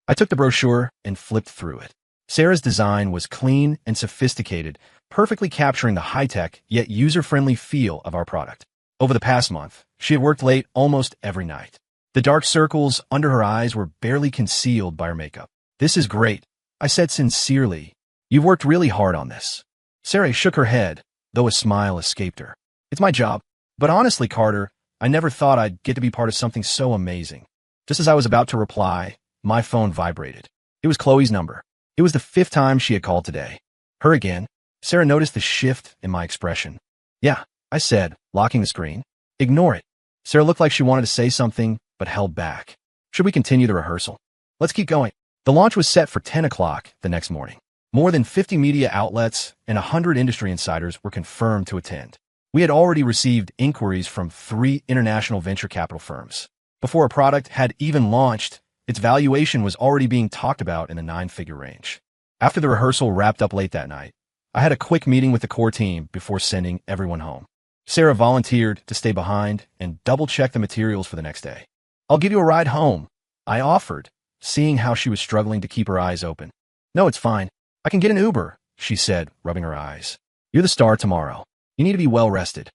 I took the brochure and flipped through it. Sarah's design was clean and sophisticated, perfectly capturing the high-tech yet user-friendly feel of our product. Over the past month, she had worked late almost every night. The dark circles under her eyes were barely concealed by her makeup. This is great, I said sincerely. You've worked really hard on this. Sarah shook her head, though a smile escaped her. It's my job. But honestly, Carter, I never thought I'd get to be part of something so amazing. Just as I was about to reply, my phone vibrated. It was Chloe's number. It was the 5th time she had called today. Her again. Sarah noticed the shift in my expression. Yeah, I said, locking the screen. Ignore it. Sarah looked like she wanted to say something, but held back. Should we continue the rehearsal? Let's keep going. The launch was set for 10 o'clock the next morning. More than 50 media outlets and 100 industry insiders were confirmed to attend. We had already received inquiries from 3 international venture capital firms. Before a product had even launched, its valuation was already being talked about in the 9-figure range. After the rehearsal wrapped up late that night, I had a quick meeting with the core team before sending everyone home. Sarah volunteered to stay behind and double-check the materials for the next day. I'll give you a ride home, I offered, seeing how she was struggling to keep her eyes open. No, it's fine. I can get an Uber, she said, rubbing her eyes. You're the star tomorrow. You need to be well rested.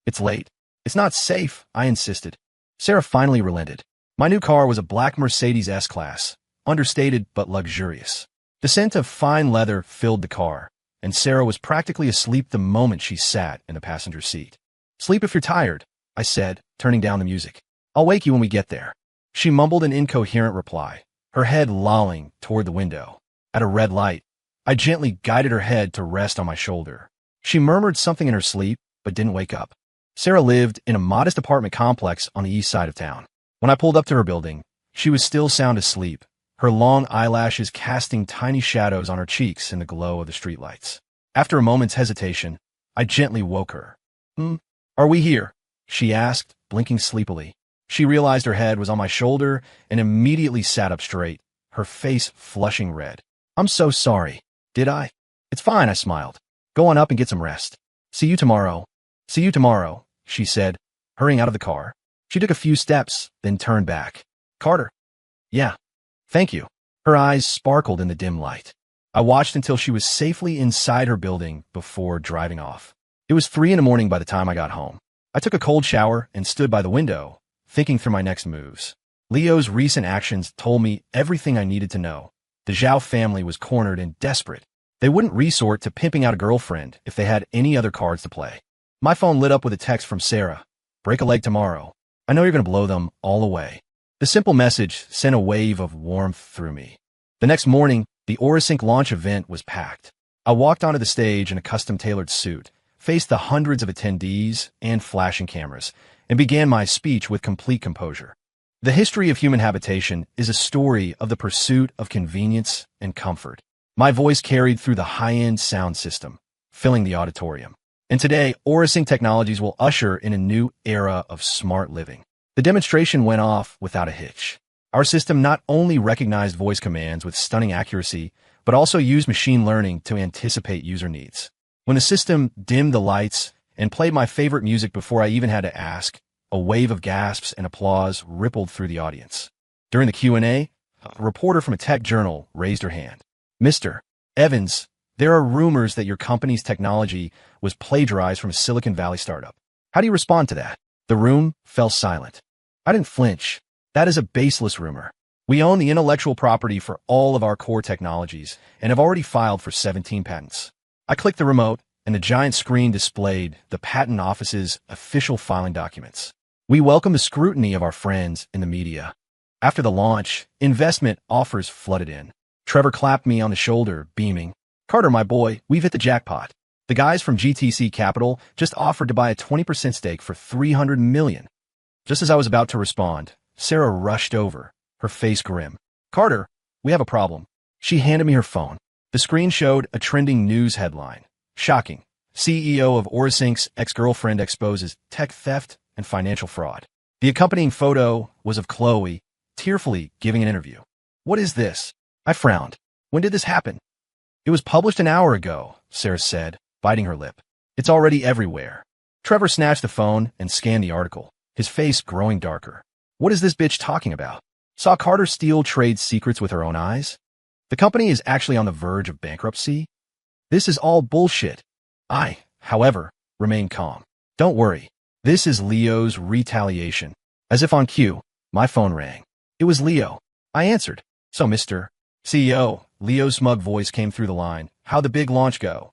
It's late. It's not safe, I insisted. Sarah finally relented. My new car was a black Mercedes S-Class, understated but luxurious. The scent of fine leather filled the car, and Sarah was practically asleep the moment she sat in the passenger seat. Sleep if you're tired, I said, turning down the music. I'll wake you when we get there. She mumbled an incoherent reply, her head lolling toward the window. At a red light, I gently guided her head to rest on my shoulder. She murmured something in her sleep, but didn't wake up. Sarah lived in a modest apartment complex on the east side of town. When I pulled up to her building, she was still sound asleep, her long eyelashes casting tiny shadows on her cheeks in the glow of the streetlights. After a moment's hesitation, I gently woke her. Are we here? She asked, blinking sleepily. She realized her head was on my shoulder and immediately sat up straight, her face flushing red. I'm so sorry. Did I? It's fine, I smiled. Go on up and get some rest. See you tomorrow. See you tomorrow, she said, hurrying out of the car. She took a few steps, then turned back. Carter. Yeah. Thank you. Her eyes sparkled in the dim light. I watched until she was safely inside her building before driving off. It was 3 a.m. by the time I got home. I took a cold shower and stood by the window, thinking through my next moves. Leo's recent actions told me everything I needed to know. The Zhao family was cornered and desperate. They wouldn't resort to pimping out a girlfriend if they had any other cards to play. My phone lit up with a text from Sarah. Break a leg tomorrow. I know you're going to blow them all away. The simple message sent a wave of warmth through me. The next morning, the Orasync launch event was packed. I walked onto the stage in a custom-tailored suit, faced the hundreds of attendees and flashing cameras, and began my speech with complete composure. The history of human habitation is a story of the pursuit of convenience and comfort. My voice carried through the high-end sound system, filling the auditorium. And today, Orasync Technologies will usher in a new era of smart living. The demonstration went off without a hitch. Our system not only recognized voice commands with stunning accuracy, but also used machine learning to anticipate user needs. When the system dimmed the lights and played my favorite music before I even had to ask, a wave of gasps and applause rippled through the audience. During the Q&A, a reporter from a tech journal raised her hand. Mr. Evans, there are rumors that your company's technology was plagiarized from a Silicon Valley startup. How do you respond to that? The room fell silent. I didn't flinch. That is a baseless rumor. We own the intellectual property for all of our core technologies and have already filed for 17 patents. I clicked the remote, and the giant screen displayed the patent office's official filing documents. We welcome the scrutiny of our friends in the media. After the launch, investment offers flooded in. Trevor clapped me on the shoulder, beaming. Carter, my boy, we've hit the jackpot. The guys from GTC Capital just offered to buy a 20% stake for $300 million. Just as I was about to respond, Sarah rushed over, her face grim. Carter, we have a problem. She handed me her phone. The screen showed a trending news headline. Shocking. CEO of Orasync's ex-girlfriend exposes tech theft and financial fraud. The accompanying photo was of Chloe, tearfully giving an interview. What is this? I frowned. When did this happen? It was published an hour ago, Sarah said, biting her lip. It's already everywhere. Trevor snatched the phone and scanned the article, his face growing darker. What is this bitch talking about? Saw Carter steal trade secrets with her own eyes? The company is actually on the verge of bankruptcy? This is all bullshit. I, however, remained calm. Don't worry. This is Leo's retaliation. As if on cue, my phone rang. It was Leo. I answered. So, Mr. CEO, Leo's smug voice came through the line. How'd the big launch go?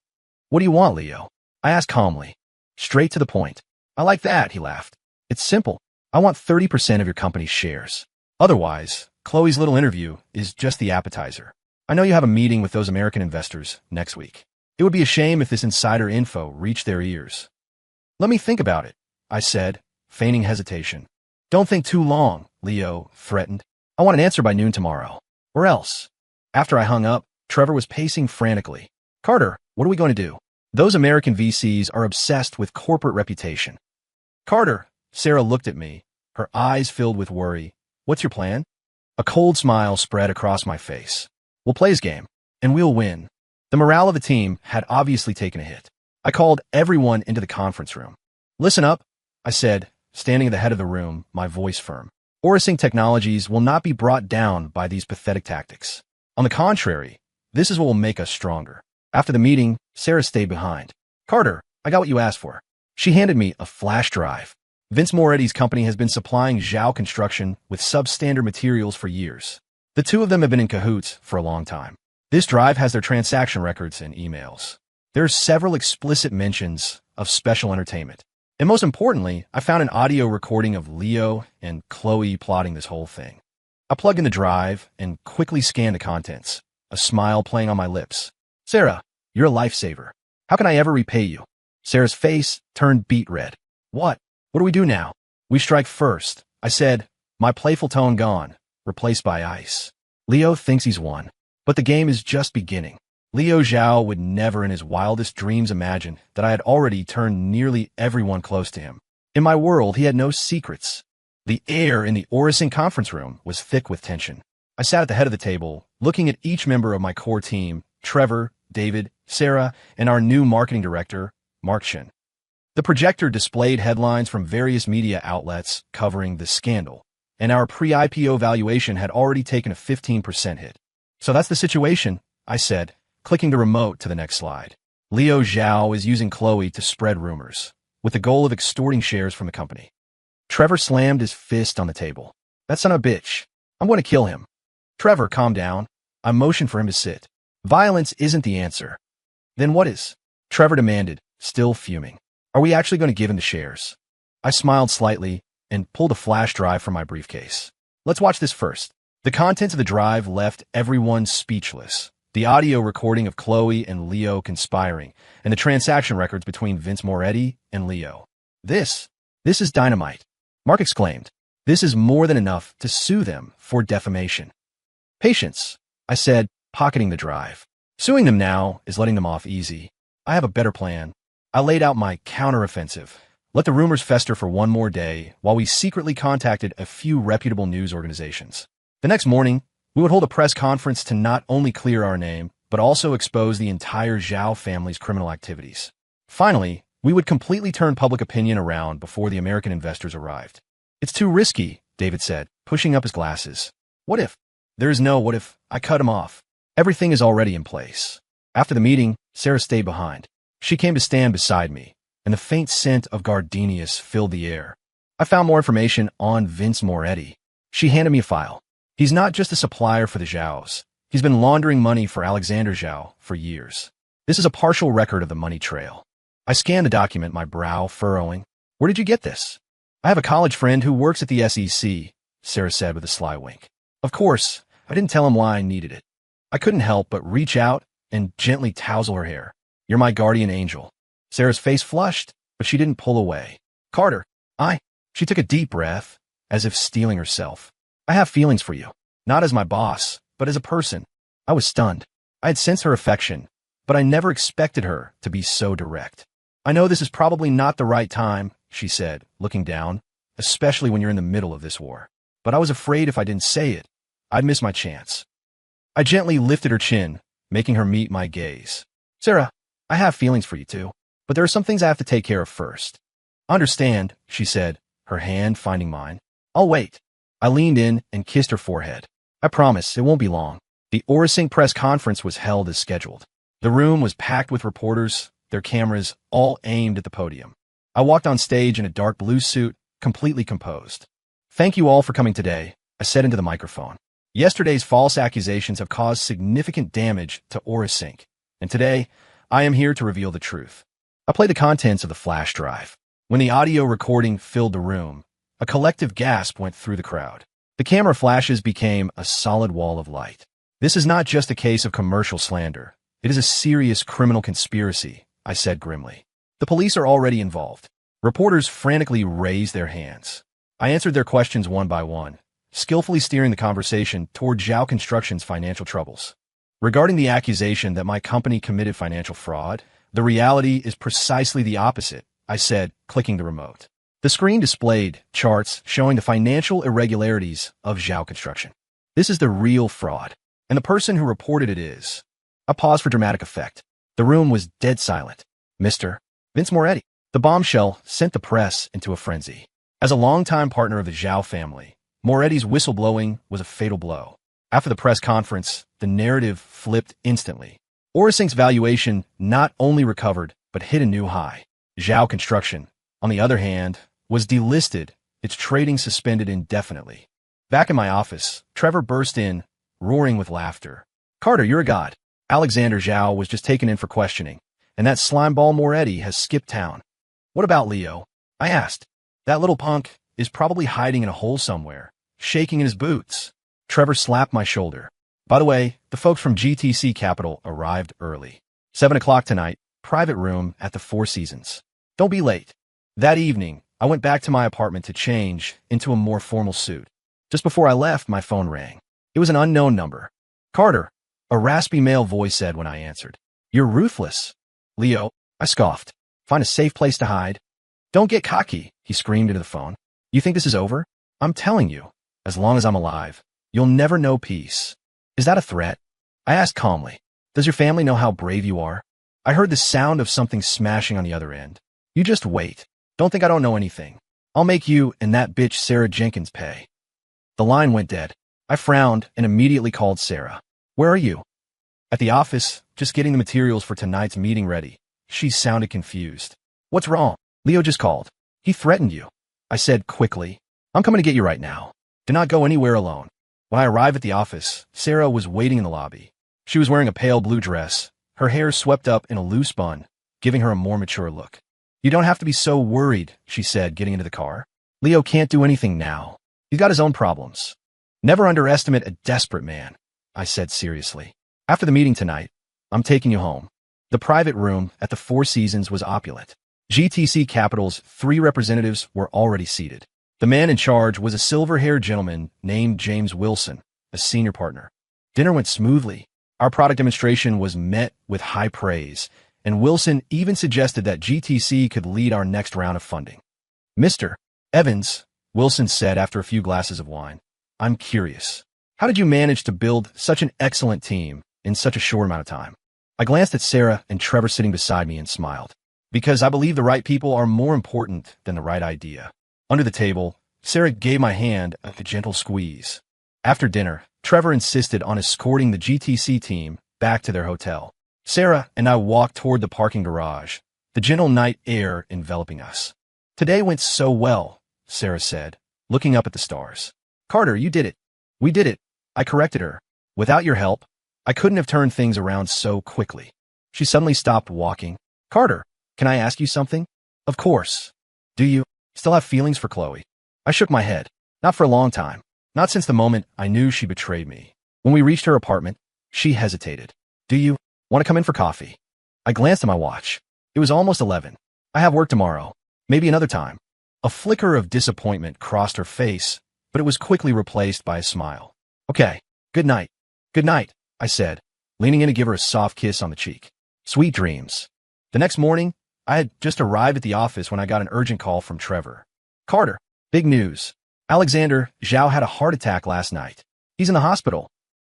What do you want, Leo? I asked calmly. Straight to the point. I like that, he laughed. It's simple. I want 30% of your company's shares. Otherwise, Chloe's little interview is just the appetizer. I know you have a meeting with those American investors next week. It would be a shame if this insider info reached their ears. Let me think about it, I said, feigning hesitation. Don't think too long, Leo threatened. I want an answer by noon tomorrow. Or else. After I hung up, Trevor was pacing frantically. Carter, what are we going to do? Those American VCs are obsessed with corporate reputation. Carter, Sarah looked at me, her eyes filled with worry. What's your plan? A cold smile spread across my face. We'll play his game, and we'll win. The morale of the team had obviously taken a hit. I called everyone into the conference room. Listen up, I said, standing at the head of the room, my voice firm. Orasync technologies will not be brought down by these pathetic tactics. On the contrary, this is what will make us stronger. After the meeting, Sarah stayed behind. Carter, I got what you asked for. She handed me a flash drive. Vince Moretti's company has been supplying Zhao Construction with substandard materials for years. The two of them have been in cahoots for a long time. This drive has their transaction records and emails. There are several explicit mentions of special entertainment. And most importantly, I found an audio recording of Leo and Chloe plotting this whole thing. I plugged in the drive and quickly scanned the contents, a smile playing on my lips. Sarah, you're a lifesaver. How can I ever repay you? Sarah's face turned beet red. What? What do we do now? We strike first, I said, my playful tone gone, replaced by ice. Leo thinks he's won, but the game is just beginning. Leo Zhao would never in his wildest dreams imagine that I had already turned nearly everyone close to him. In my world, he had no secrets. The air in the Orasync conference room was thick with tension. I sat at the head of the table, looking at each member of my core team, Trevor, David, Sarah, and our new marketing director, Mark Shin. The projector displayed headlines from various media outlets covering the scandal, and our pre-IPO valuation had already taken a 15% hit. So that's the situation, I said, clicking the remote to the next slide. Leo Zhao is using Chloe to spread rumors, with the goal of extorting shares from the company. Trevor slammed his fist on the table. That son of a bitch. I'm going to kill him. Trevor, calm down. I motioned for him to sit. Violence isn't the answer. Then what is? Trevor demanded, still fuming. Are we actually going to give him the shares? I smiled slightly and pulled a flash drive from my briefcase. Let's watch this first. The contents of the drive left everyone speechless. The audio recording of Chloe and Leo conspiring, and the transaction records between Vince Moretti and Leo. This is dynamite. Mark exclaimed. This is more than enough to sue them for defamation. Patience, I said, pocketing the drive. Suing them now is letting them off easy. I have a better plan. I laid out my counteroffensive. Let the rumors fester for one more day while we secretly contacted a few reputable news organizations. The next morning, we would hold a press conference to not only clear our name, but also expose the entire Zhao family's criminal activities. Finally, we would completely turn public opinion around before the American investors arrived. It's too risky, David said, pushing up his glasses. What if? There is no what if. I cut him off. Everything is already in place. After the meeting, Sarah stayed behind. She came to stand beside me, and the faint scent of gardenias filled the air. I found more information on Vince Moretti. She handed me a file. He's not just a supplier for the Zhaos. He's been laundering money for Alexander Zhao for years. This is a partial record of the money trail. I scanned the document, my brow furrowing. Where did you get this? I have a college friend who works at the SEC, Sarah said with a sly wink. Of course, I didn't tell him why I needed it. I couldn't help but reach out and gently tousle her hair. You're my guardian angel. Sarah's face flushed, but she didn't pull away. Carter, She took a deep breath, as if steeling herself. I have feelings for you, not as my boss, but as a person. I was stunned. I had sensed her affection, but I never expected her to be so direct. I know this is probably not the right time, she said, looking down, especially when you're in the middle of this war. But I was afraid if I didn't say it, I'd miss my chance. I gently lifted her chin, making her meet my gaze. Sarah, I have feelings for you too, but there are some things I have to take care of first. Understand, she said, her hand finding mine. I'll wait. I leaned in and kissed her forehead. I promise it won't be long. The Orasync press conference was held as scheduled. The room was packed with reporters, their cameras all aimed at the podium. I walked on stage in a dark blue suit, completely composed. Thank you all for coming today, I said into the microphone. Yesterday's false accusations have caused significant damage to Orasync, and today I am here to reveal the truth. I played the contents of the flash drive. When the audio recording filled the room, a collective gasp went through the crowd. The camera flashes became a solid wall of light. This is not just a case of commercial slander. It is a serious criminal conspiracy, I said grimly. The police are already involved. Reporters frantically raised their hands. I answered their questions one by one, skillfully steering the conversation toward Zhao Construction's financial troubles. Regarding the accusation that my company committed financial fraud, the reality is precisely the opposite, I said, clicking the remote. The screen displayed charts showing the financial irregularities of Zhao Construction. This is the real fraud, and the person who reported it is. I paused for dramatic effect. The room was dead silent. Mr. Vince Moretti. The bombshell sent the press into a frenzy. As a longtime partner of the Zhao family, Moretti's whistleblowing was a fatal blow. After the press conference, the narrative flipped instantly. Orisink's valuation not only recovered, but hit a new high. Zhao Construction, on the other hand, was delisted, its trading suspended indefinitely. Back in my office, Trevor burst in, roaring with laughter. "Carter, you're a god." Alexander Zhao was just taken in for questioning, and that slimeball Moretti has skipped town. "What about Leo?" I asked. "That little punk is probably hiding in a hole somewhere, shaking in his boots." Trevor slapped my shoulder. "By the way, the folks from GTC Capital arrived early. 7 o'clock tonight, private room at the Four Seasons. Don't be late." That evening, I went back to my apartment to change into a more formal suit. Just before I left, my phone rang. It was an unknown number. "Carter," a raspy male voice said when I answered. "You're ruthless." "Leo," I scoffed. "Find a safe place to hide." "Don't get cocky," he screamed into the phone. "You think this is over? I'm telling you, as long as I'm alive, you'll never know peace." "Is that a threat?" I asked calmly. "Does your family know how brave you are?" I heard the sound of something smashing on the other end. "You just wait. Don't think I don't know anything. I'll make you and that bitch Sarah Jenkins pay." The line went dead. I frowned and immediately called Sarah. "Where are you?" "At the office, just getting the materials for tonight's meeting ready." She sounded confused. "What's wrong?" "Leo just called. He threatened you." I said quickly. "I'm coming to get you right now. Do not go anywhere alone." When I arrived at the office, Sarah was waiting in the lobby. She was wearing a pale blue dress, her hair swept up in a loose bun, giving her a more mature look. "You don't have to be so worried," she said, getting into the car. "Leo can't do anything now. He's got his own problems." "Never underestimate a desperate man," I said seriously. "After the meeting tonight, I'm taking you home." The private room at the Four Seasons was opulent. GTC Capital's 3 representatives were already seated. The man in charge was a silver-haired gentleman named James Wilson, a senior partner. Dinner went smoothly. Our product demonstration was met with high praise, and Wilson even suggested that GTC could lead our next round of funding. "Mr. Evans," Wilson said after a few glasses of wine, "I'm curious. How did you manage to build such an excellent team in such a short amount of time?" I glanced at Sarah and Trevor sitting beside me and smiled. "Because I believe the right people are more important than the right idea." Under the table, Sarah gave my hand a gentle squeeze. After dinner, Trevor insisted on escorting the GTC team back to their hotel. Sarah and I walked toward the parking garage, the gentle night air enveloping us. "Today went so well," Sarah said, looking up at the stars. "Carter, you did it." "We did it," I corrected her. "Without your help, I couldn't have turned things around so quickly." She suddenly stopped walking. "Carter, can I ask you something?" "Of course." "Do you still have feelings for Chloe?" I shook my head. "Not for a long time. Not since the moment I knew she betrayed me." When we reached her apartment, she hesitated. "Do you want to come in for coffee?" I glanced at my watch. It was almost 11. "I have work tomorrow. Maybe another time." A flicker of disappointment crossed her face, but it was quickly replaced by a smile. "Okay. Good night." "Good night," I said, leaning in to give her a soft kiss on the cheek. "Sweet dreams." The next morning, I had just arrived at the office when I got an urgent call from Trevor. "Carter, big news. Alexander Zhao had a heart attack last night. He's in the hospital."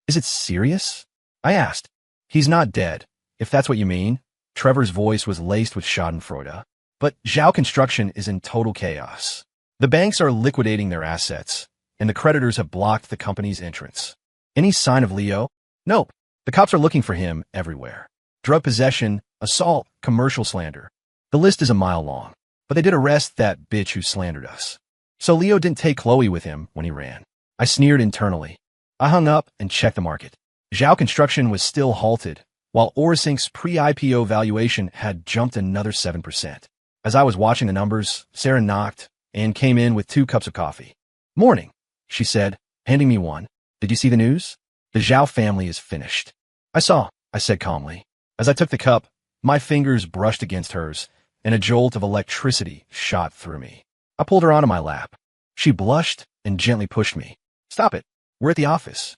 "Is it serious?" I asked. "He's not dead, if that's what you mean." Trevor's voice was laced with schadenfreude. "But Zhao Construction is in total chaos. The banks are liquidating their assets, and the creditors have blocked the company's entrance." "Any sign of Leo?" "Nope. The cops are looking for him everywhere. Drug possession, assault, commercial slander. The list is a mile long. But they did arrest that bitch who slandered us. So Leo didn't take Chloe with him when he ran." I sneered internally. I hung up and checked the market. Zhao Construction was still halted, while Orisink's pre-IPO valuation had jumped another 7%. As I was watching the numbers, Sarah knocked and came in with 2 cups of coffee. "Morning," she said, handing me one. "Did you see the news? The Zhao family is finished." "I saw," I said calmly. As I took the cup, my fingers brushed against hers, and a jolt of electricity shot through me. I pulled her onto my lap. She blushed and gently pushed me. "Stop it. We're at the office."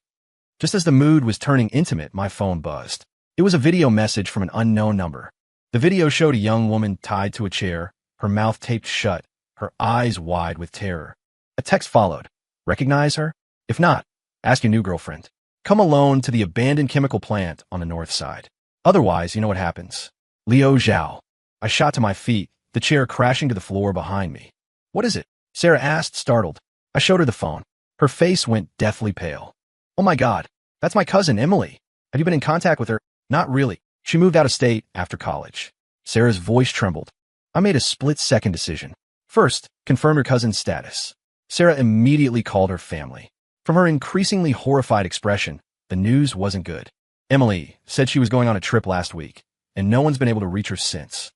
Just as the mood was turning intimate, my phone buzzed. It was a video message from an unknown number. The video showed a young woman tied to a chair, her mouth taped shut, her eyes wide with terror. A text followed. "Recognize her? If not, ask your new girlfriend. Come alone to the abandoned chemical plant on the north side. Otherwise, you know what happens. Leo Zhao." I shot to my feet, the chair crashing to the floor behind me. "What is it?" Sarah asked, startled. I showed her the phone. Her face went deathly pale. Oh my God, that's my cousin Emily. Have you been in contact with her? Not really. She moved out of state after college. Sarah's voice trembled. I made a split-second decision. First, confirm your cousin's status. Sarah immediately called her family. From her increasingly horrified expression, the news wasn't good. Emily said she was going on a trip last week, and no one's been able to reach her since.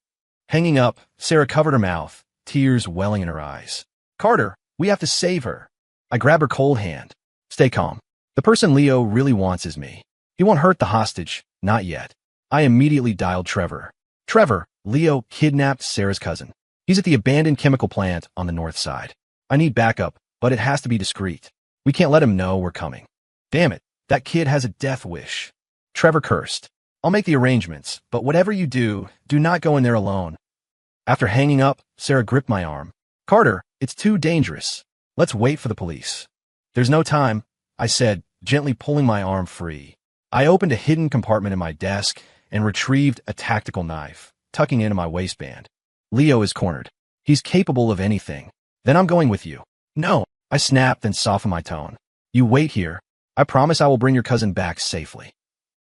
Hanging up, Sarah covered her mouth, tears welling in her eyes. Carter, we have to save her. I grabbed her cold hand. Stay calm. The person Leo really wants is me. He won't hurt the hostage, not yet. I immediately dialed Trevor. Trevor, Leo kidnapped Sarah's cousin. He's at the abandoned chemical plant on the north side. I need backup, but it has to be discreet. We can't let him know we're coming. Damn it, that kid has a death wish. Trevor cursed. I'll make the arrangements, but whatever you do, do not go in there alone. After hanging up, Sarah gripped my arm. Carter, it's too dangerous. Let's wait for the police. There's no time, I said, gently pulling my arm free. I opened a hidden compartment in my desk and retrieved a tactical knife, tucking it into my waistband. Leo is cornered. He's capable of anything. Then I'm going with you. No, I snapped and softened my tone. You wait here. I promise I will bring your cousin back safely.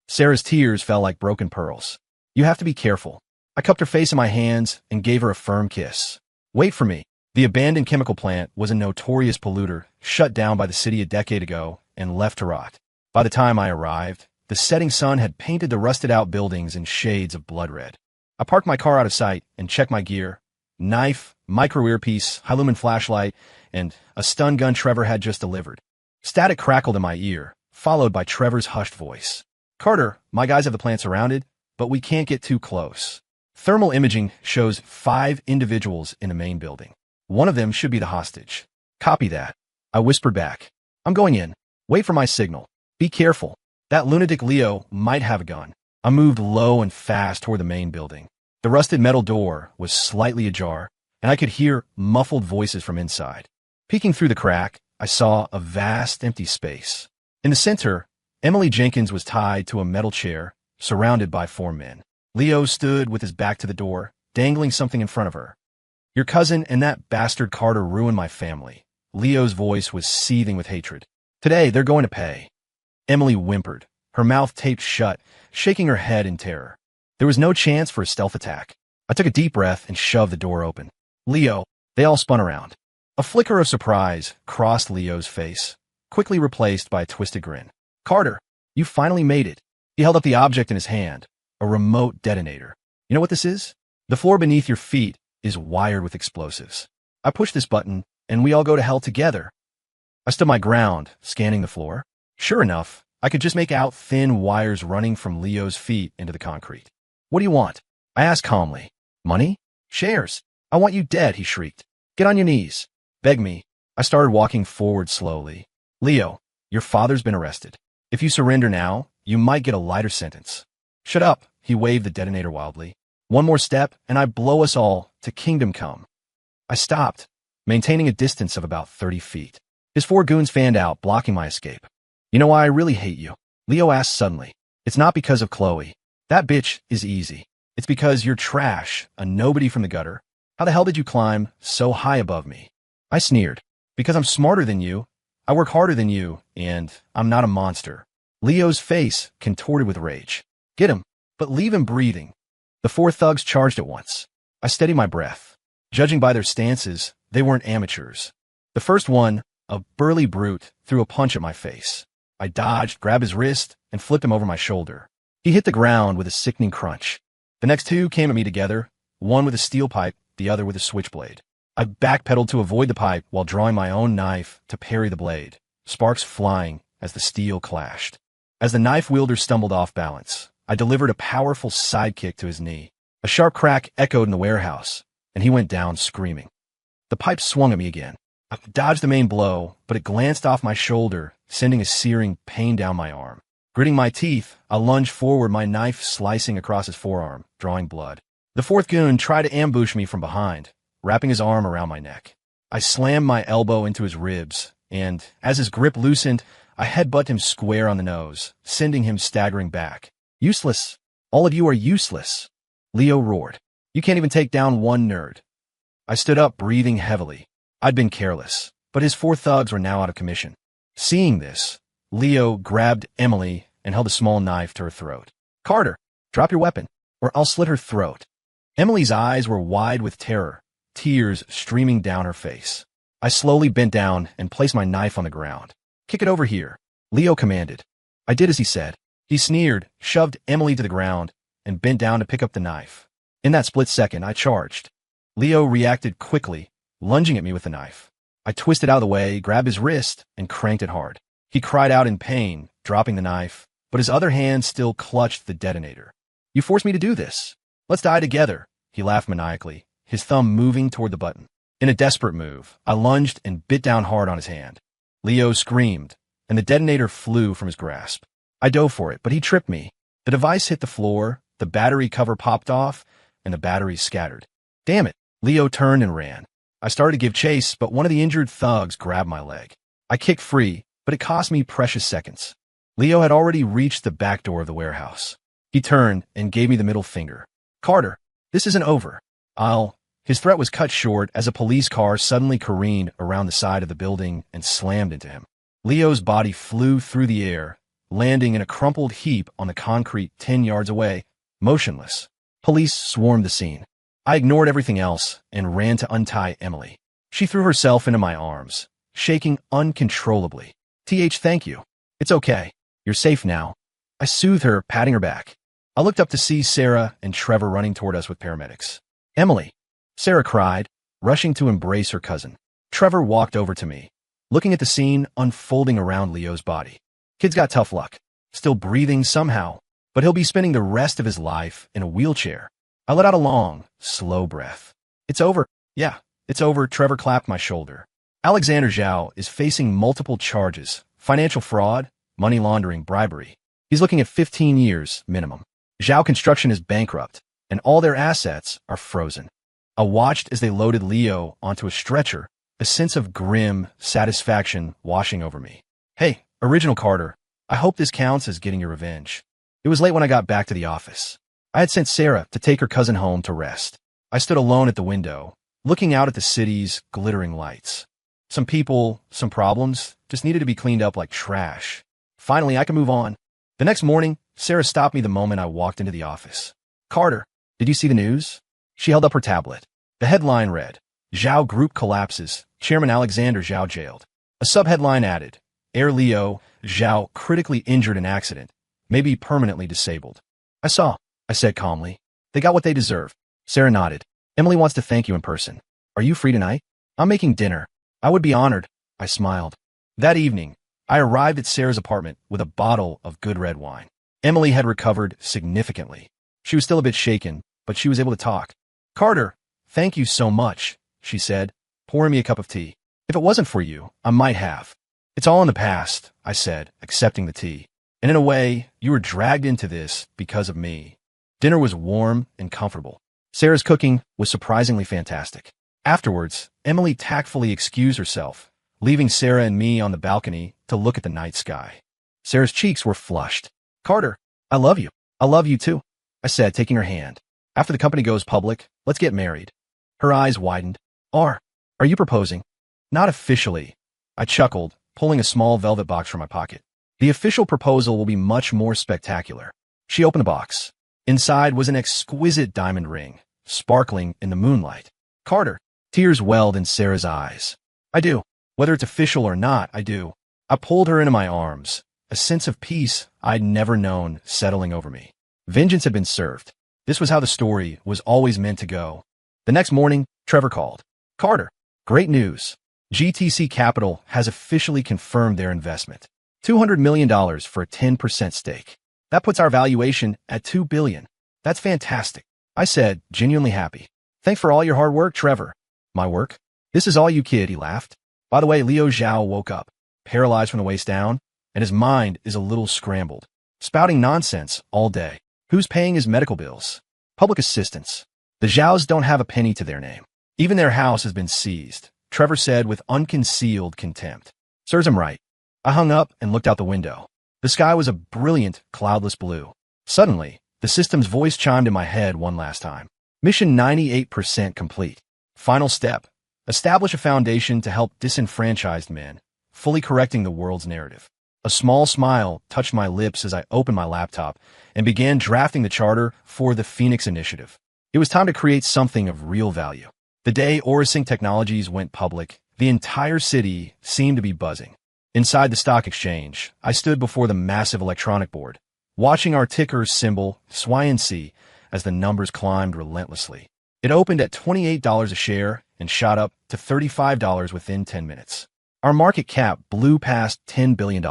Sarah's tears fell like broken pearls. You have to be careful. I cupped her face in my hands and gave her a firm kiss. Wait for me. The abandoned chemical plant was a notorious polluter, shut down by the city a decade ago and left to rot. By the time I arrived, the setting sun had painted the rusted-out buildings in shades of blood red. I parked my car out of sight and checked my gear. Knife, micro earpiece, high-lumen flashlight, and a stun gun Trevor had just delivered. Static crackled in my ear, followed by Trevor's hushed voice. Carter, my guys have the plant surrounded, but we can't get too close. Thermal imaging shows 5 individuals in the main building. One of them should be the hostage. Copy that. I whispered back. I'm going in. Wait for my signal. Be careful. That lunatic Leo might have a gun. I moved low and fast toward the main building. The rusted metal door was slightly ajar, and I could hear muffled voices from inside. Peeking through the crack, I saw a vast empty space. In the center, Emily Jenkins was tied to a metal chair, surrounded by 4 men. Leo stood with his back to the door, dangling something in front of her. Your cousin and that bastard Carter ruined my family. Leo's voice was seething with hatred. Today, they're going to pay. Emily whimpered, her mouth taped shut, shaking her head in terror. There was no chance for a stealth attack. I took a deep breath and shoved the door open. Leo, they all spun around. A flicker of surprise crossed Leo's face, quickly replaced by a twisted grin. Carter, you finally made it. He held up the object in his hand, a remote detonator. You know what this is? The floor beneath your feet is wired with explosives. I push this button, and we all go to hell together. I stood my ground, scanning the floor. Sure enough, I could just make out thin wires running from Leo's feet into the concrete. What do you want? I asked calmly. Money? Shares. I want you dead, he shrieked. Get on your knees. Beg me. I started walking forward slowly. Leo, your father's been arrested. If you surrender now, you might get a lighter sentence. Shut up, he waved the detonator wildly. One more step, and I blow us all to kingdom come. I stopped, maintaining a distance of about 30 feet. His 4 goons fanned out, blocking my escape. You know why I really hate you? Leo asked suddenly. It's not because of Chloe. That bitch is easy. It's because you're trash, a nobody from the gutter. How the hell did you climb so high above me? I sneered. Because I'm smarter than you. I work harder than you, and I'm not a monster. Leo's face contorted with rage. Get him, but leave him breathing. The 4 thugs charged at once. I steadied my breath. Judging by their stances, they weren't amateurs. The first one, a burly brute, threw a punch at my face. I dodged, grabbed his wrist, and flipped him over my shoulder. He hit the ground with a sickening crunch. The next 2 came at me together, one with a steel pipe, the other with a switchblade. I backpedaled to avoid the pipe while drawing my own knife to parry the blade, sparks flying as the steel clashed. As the knife wielder stumbled off balance, I delivered a powerful sidekick to his knee. A sharp crack echoed in the warehouse, and he went down screaming. The pipe swung at me again. I dodged the main blow, but it glanced off my shoulder, sending a searing pain down my arm. Gritting my teeth, I lunged forward, my knife slicing across his forearm, drawing blood. The 4th goon tried to ambush me from behind, wrapping his arm around my neck. I slammed my elbow into his ribs, and as his grip loosened, I headbutted him square on the nose, sending him staggering back. Useless. All of you are useless. Leo roared. You can't even take down one nerd. I stood up, breathing heavily. I'd been careless. but his 4 thugs were now out of commission. Seeing this, Leo grabbed Emily and held a small knife to her throat. "Carter, drop your weapon, or I'll slit her throat." Emily's eyes were wide with terror, tears streaming down her face. I slowly bent down and placed my knife on the ground. "Kick it over here," Leo commanded. I did as he said. He sneered, shoved Emily to the ground, and bent down to pick up the knife. In that split second, I charged. Leo reacted quickly, lunging at me with the knife. I twisted out of the way, grabbed his wrist, and cranked it hard. He cried out in pain, dropping the knife, but his other hand still clutched the detonator. "You forced me to do this. Let's die together," he laughed maniacally, his thumb moving toward the button. In a desperate move, I lunged and bit down hard on his hand. Leo screamed, and the detonator flew from his grasp. I dove for it, but he tripped me. The device hit the floor, the battery cover popped off, and the batteries scattered. "Damn it!" Leo turned and ran. I started to give chase, but one of the injured thugs grabbed my leg. I kicked free, but it cost me precious seconds. Leo had already reached the back door of the warehouse. He turned and gave me the middle finger. "Carter, this isn't over. His threat was cut short as a police car suddenly careened around the side of the building and slammed into him. Leo's body flew through the air, landing in a crumpled heap on the concrete 10 yards away, motionless. Police swarmed the scene. I ignored everything else and ran to untie Emily. She threw herself into my arms, shaking uncontrollably. Thank you. It's okay. You're safe now." I soothed her, patting her back. I looked up to see Sarah and Trevor running toward us with paramedics. "Emily," Sarah cried, rushing to embrace her cousin. Trevor walked over to me, looking at the scene unfolding around Leo's body. "Kid's got tough luck. Still breathing somehow, but he'll be spending the rest of his life in a wheelchair." I let out a long, slow breath. "It's over." "Yeah, it's over," Trevor clapped my shoulder. "Alexander Zhao is facing multiple charges: financial fraud, money laundering, bribery. He's looking at 15 years minimum. Zhao Construction is bankrupt, and all their assets are frozen." I watched as they loaded Leo onto a stretcher, a sense of grim satisfaction washing over me. "Hey, Original Carter, I hope this counts as getting your revenge." It was late when I got back to the office. I had sent Sarah to take her cousin home to rest. I stood alone at the window, looking out at the city's glittering lights. Some people, some problems, just needed to be cleaned up like trash. Finally, I could move on. The next morning, Sarah stopped me the moment I walked into the office. "Carter, did you see the news?" She held up her tablet. The headline read, "Zhao Group Collapses, Chairman Alexander Zhao Jailed." A subheadline added, "Air Leo Zhao critically injured in accident, may be permanently disabled." "I saw," I said calmly. "They got what they deserve." Sarah nodded. "Emily wants to thank you in person. Are you free tonight?" "I'm making dinner." "I would be honored," I smiled. That evening, I arrived at Sarah's apartment with a bottle of good red wine. Emily had recovered significantly. She was still a bit shaken, but she was able to talk. "Carter, thank you so much," she said, pouring me a cup of tea. "If it wasn't for you, I might have." "It's all in the past," I said, accepting the tea. "And in a way, you were dragged into this because of me." Dinner was warm and comfortable. Sarah's cooking was surprisingly fantastic. Afterwards, Emily tactfully excused herself, leaving Sarah and me on the balcony to look at the night sky. Sarah's cheeks were flushed. "Carter, I love you. I love you too," I said, taking her hand. "After the company goes public, let's get married." Her eyes widened. Are you proposing?" "Not officially," I chuckled, pulling a small velvet box from my pocket. "The official proposal will be much more spectacular." She opened the box. Inside was an exquisite diamond ring, sparkling in the moonlight. "Carter," tears welled in Sarah's eyes. "I do. Whether it's official or not, I do." I pulled her into my arms, a sense of peace I'd never known settling over me. Vengeance had been served. This was how the story was always meant to go. The next morning, Trevor called. "Carter, great news. GTC Capital has officially confirmed their investment. $200 million for a 10% stake. That puts our valuation at $2 billion. That's fantastic," I said, genuinely happy. "Thanks for all your hard work, Trevor." "My work? This is all you, kid," he laughed. By the way, Leo Zhao woke up, paralyzed from the waist down, and his mind is a little scrambled. Spouting nonsense all day. Who's paying his medical bills? Public assistance. The Zhaos don't have a penny to their name. Even their house has been seized, Trevor said with unconcealed contempt. Serves him right. I hung up and looked out the window. The sky was a brilliant, cloudless blue. Suddenly, the system's voice chimed in my head one last time. Mission 98% complete. Final step. Establish a foundation to help disenfranchised men, fully correcting the world's narrative. A small smile touched my lips as I opened my laptop and began drafting the charter for the Phoenix Initiative. It was time to create something of real value. The day Orasync Technologies went public, the entire city seemed to be buzzing. Inside the stock exchange, I stood before the massive electronic board, watching our ticker symbol, SYNC, as the numbers climbed relentlessly. It opened at $28 a share and shot up to $35 within 10 minutes. Our market cap blew past $10 billion.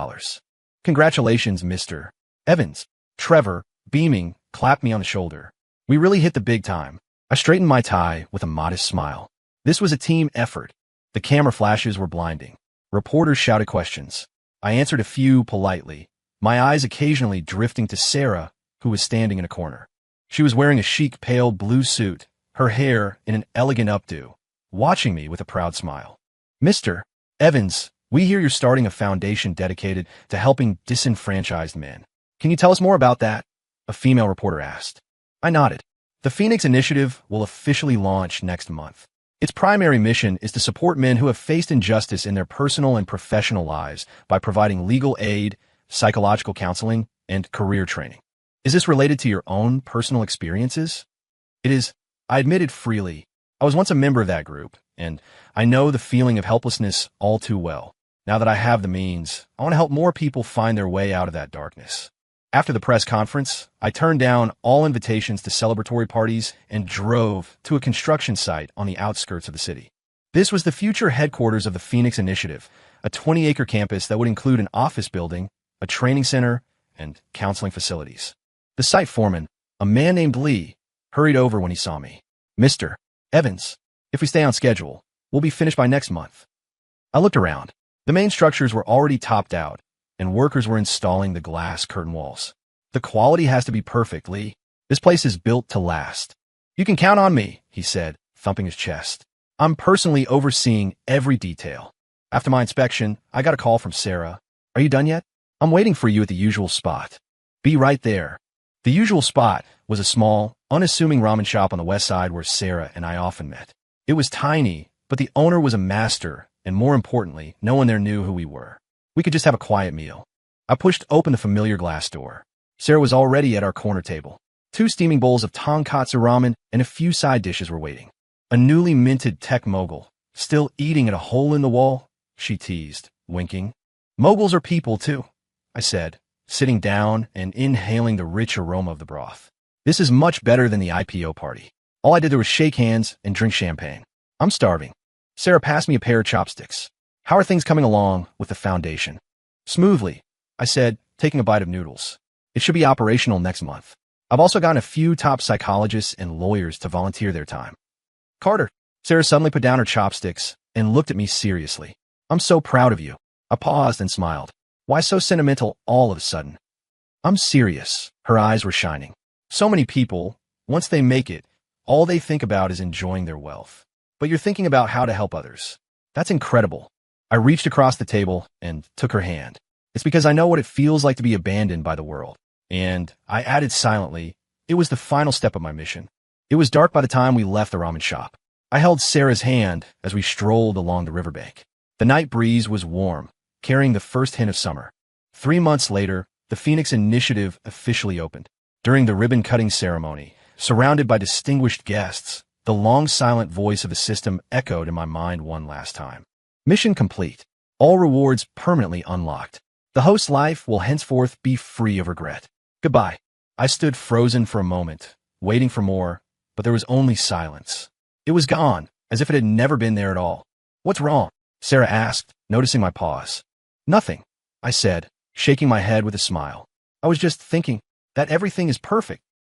Congratulations, Mr. Evans. Trevor, beaming, clapped me on the shoulder. We really hit the big time. I straightened my tie with a modest smile. This was a team effort. The camera flashes were blinding. Reporters shouted questions. I answered a few politely, my eyes occasionally drifting to Sarah, who was standing in a corner. She was wearing a chic pale blue suit, her hair in an elegant updo, watching me with a proud smile. Mr. Evans, we hear you're starting a foundation dedicated to helping disenfranchised men. Can you tell us more about that? A female reporter asked. I nodded. The Phoenix Initiative will officially launch next month. Its primary mission is to support men who have faced injustice in their personal and professional lives by providing legal aid, psychological counseling, and career training. Is this related to your own personal experiences? It is. I admitted freely. I was once a member of that group, and I know the feeling of helplessness all too well. Now that I have the means, I want to help more people find their way out of that darkness. After the press conference, I turned down all invitations to celebratory parties and drove to a construction site on the outskirts of the city. This was the future headquarters of the Phoenix Initiative, a 20-acre campus that would include an office building, a training center, and counseling facilities. The site foreman, a man named Lee, hurried over when he saw me. Mr. Evans, if we stay on schedule, we'll be finished by next month. I looked around. The main structures were already topped out, and workers were installing the glass curtain walls. The quality has to be perfect, Lee. This place is built to last. You can count on me, he said, thumping his chest. I'm personally overseeing every detail. After my inspection, I got a call from Sarah. Are you done yet? I'm waiting for you at the usual spot. Be right there. The usual spot was a small, unassuming ramen shop on the west side where Sarah and I often met. It was tiny, but the owner was a master, and more importantly, no one there knew who we were. We could just have a quiet meal. I pushed open the familiar glass door. Sarah was already at our corner table. 2 steaming bowls of tonkatsu ramen and a few side dishes were waiting. A newly minted tech mogul, still eating at a hole in the wall, she teased, winking. Moguls are people, too, I said, sitting down and inhaling the rich aroma of the broth. This is much better than the IPO party. All I did there was shake hands and drink champagne. I'm starving. Sarah passed me a pair of chopsticks. How are things coming along with the foundation? Smoothly, I said, taking a bite of noodles. It should be operational next month. I've also gotten a few top psychologists and lawyers to volunteer their time. Carter, Sarah suddenly put down her chopsticks and looked at me seriously. I'm so proud of you. I paused and smiled. Why so sentimental all of a sudden? I'm serious. Her eyes were shining. So many people, once they make it, all they think about is enjoying their wealth. But you're thinking about how to help others. That's incredible. I reached across the table and took her hand. It's because I know what it feels like to be abandoned by the world. And I added silently, it was the final step of my mission. It was dark by the time we left the ramen shop. I held Sarah's hand as we strolled along the riverbank. The night breeze was warm, carrying the first hint of summer. 3 months later, the Phoenix Initiative officially opened. During the ribbon-cutting ceremony, surrounded by distinguished guests, the long silent voice of the system echoed in my mind one last time. Mission complete. All rewards permanently unlocked. The host's life will henceforth be free of regret. Goodbye. I stood frozen for a moment, waiting for more, but there was only silence. It was gone, as if it had never been there at all. What's wrong? Sarah asked, noticing my pause. Nothing, I said, shaking my head with a smile. I was just thinking that everything is perfect.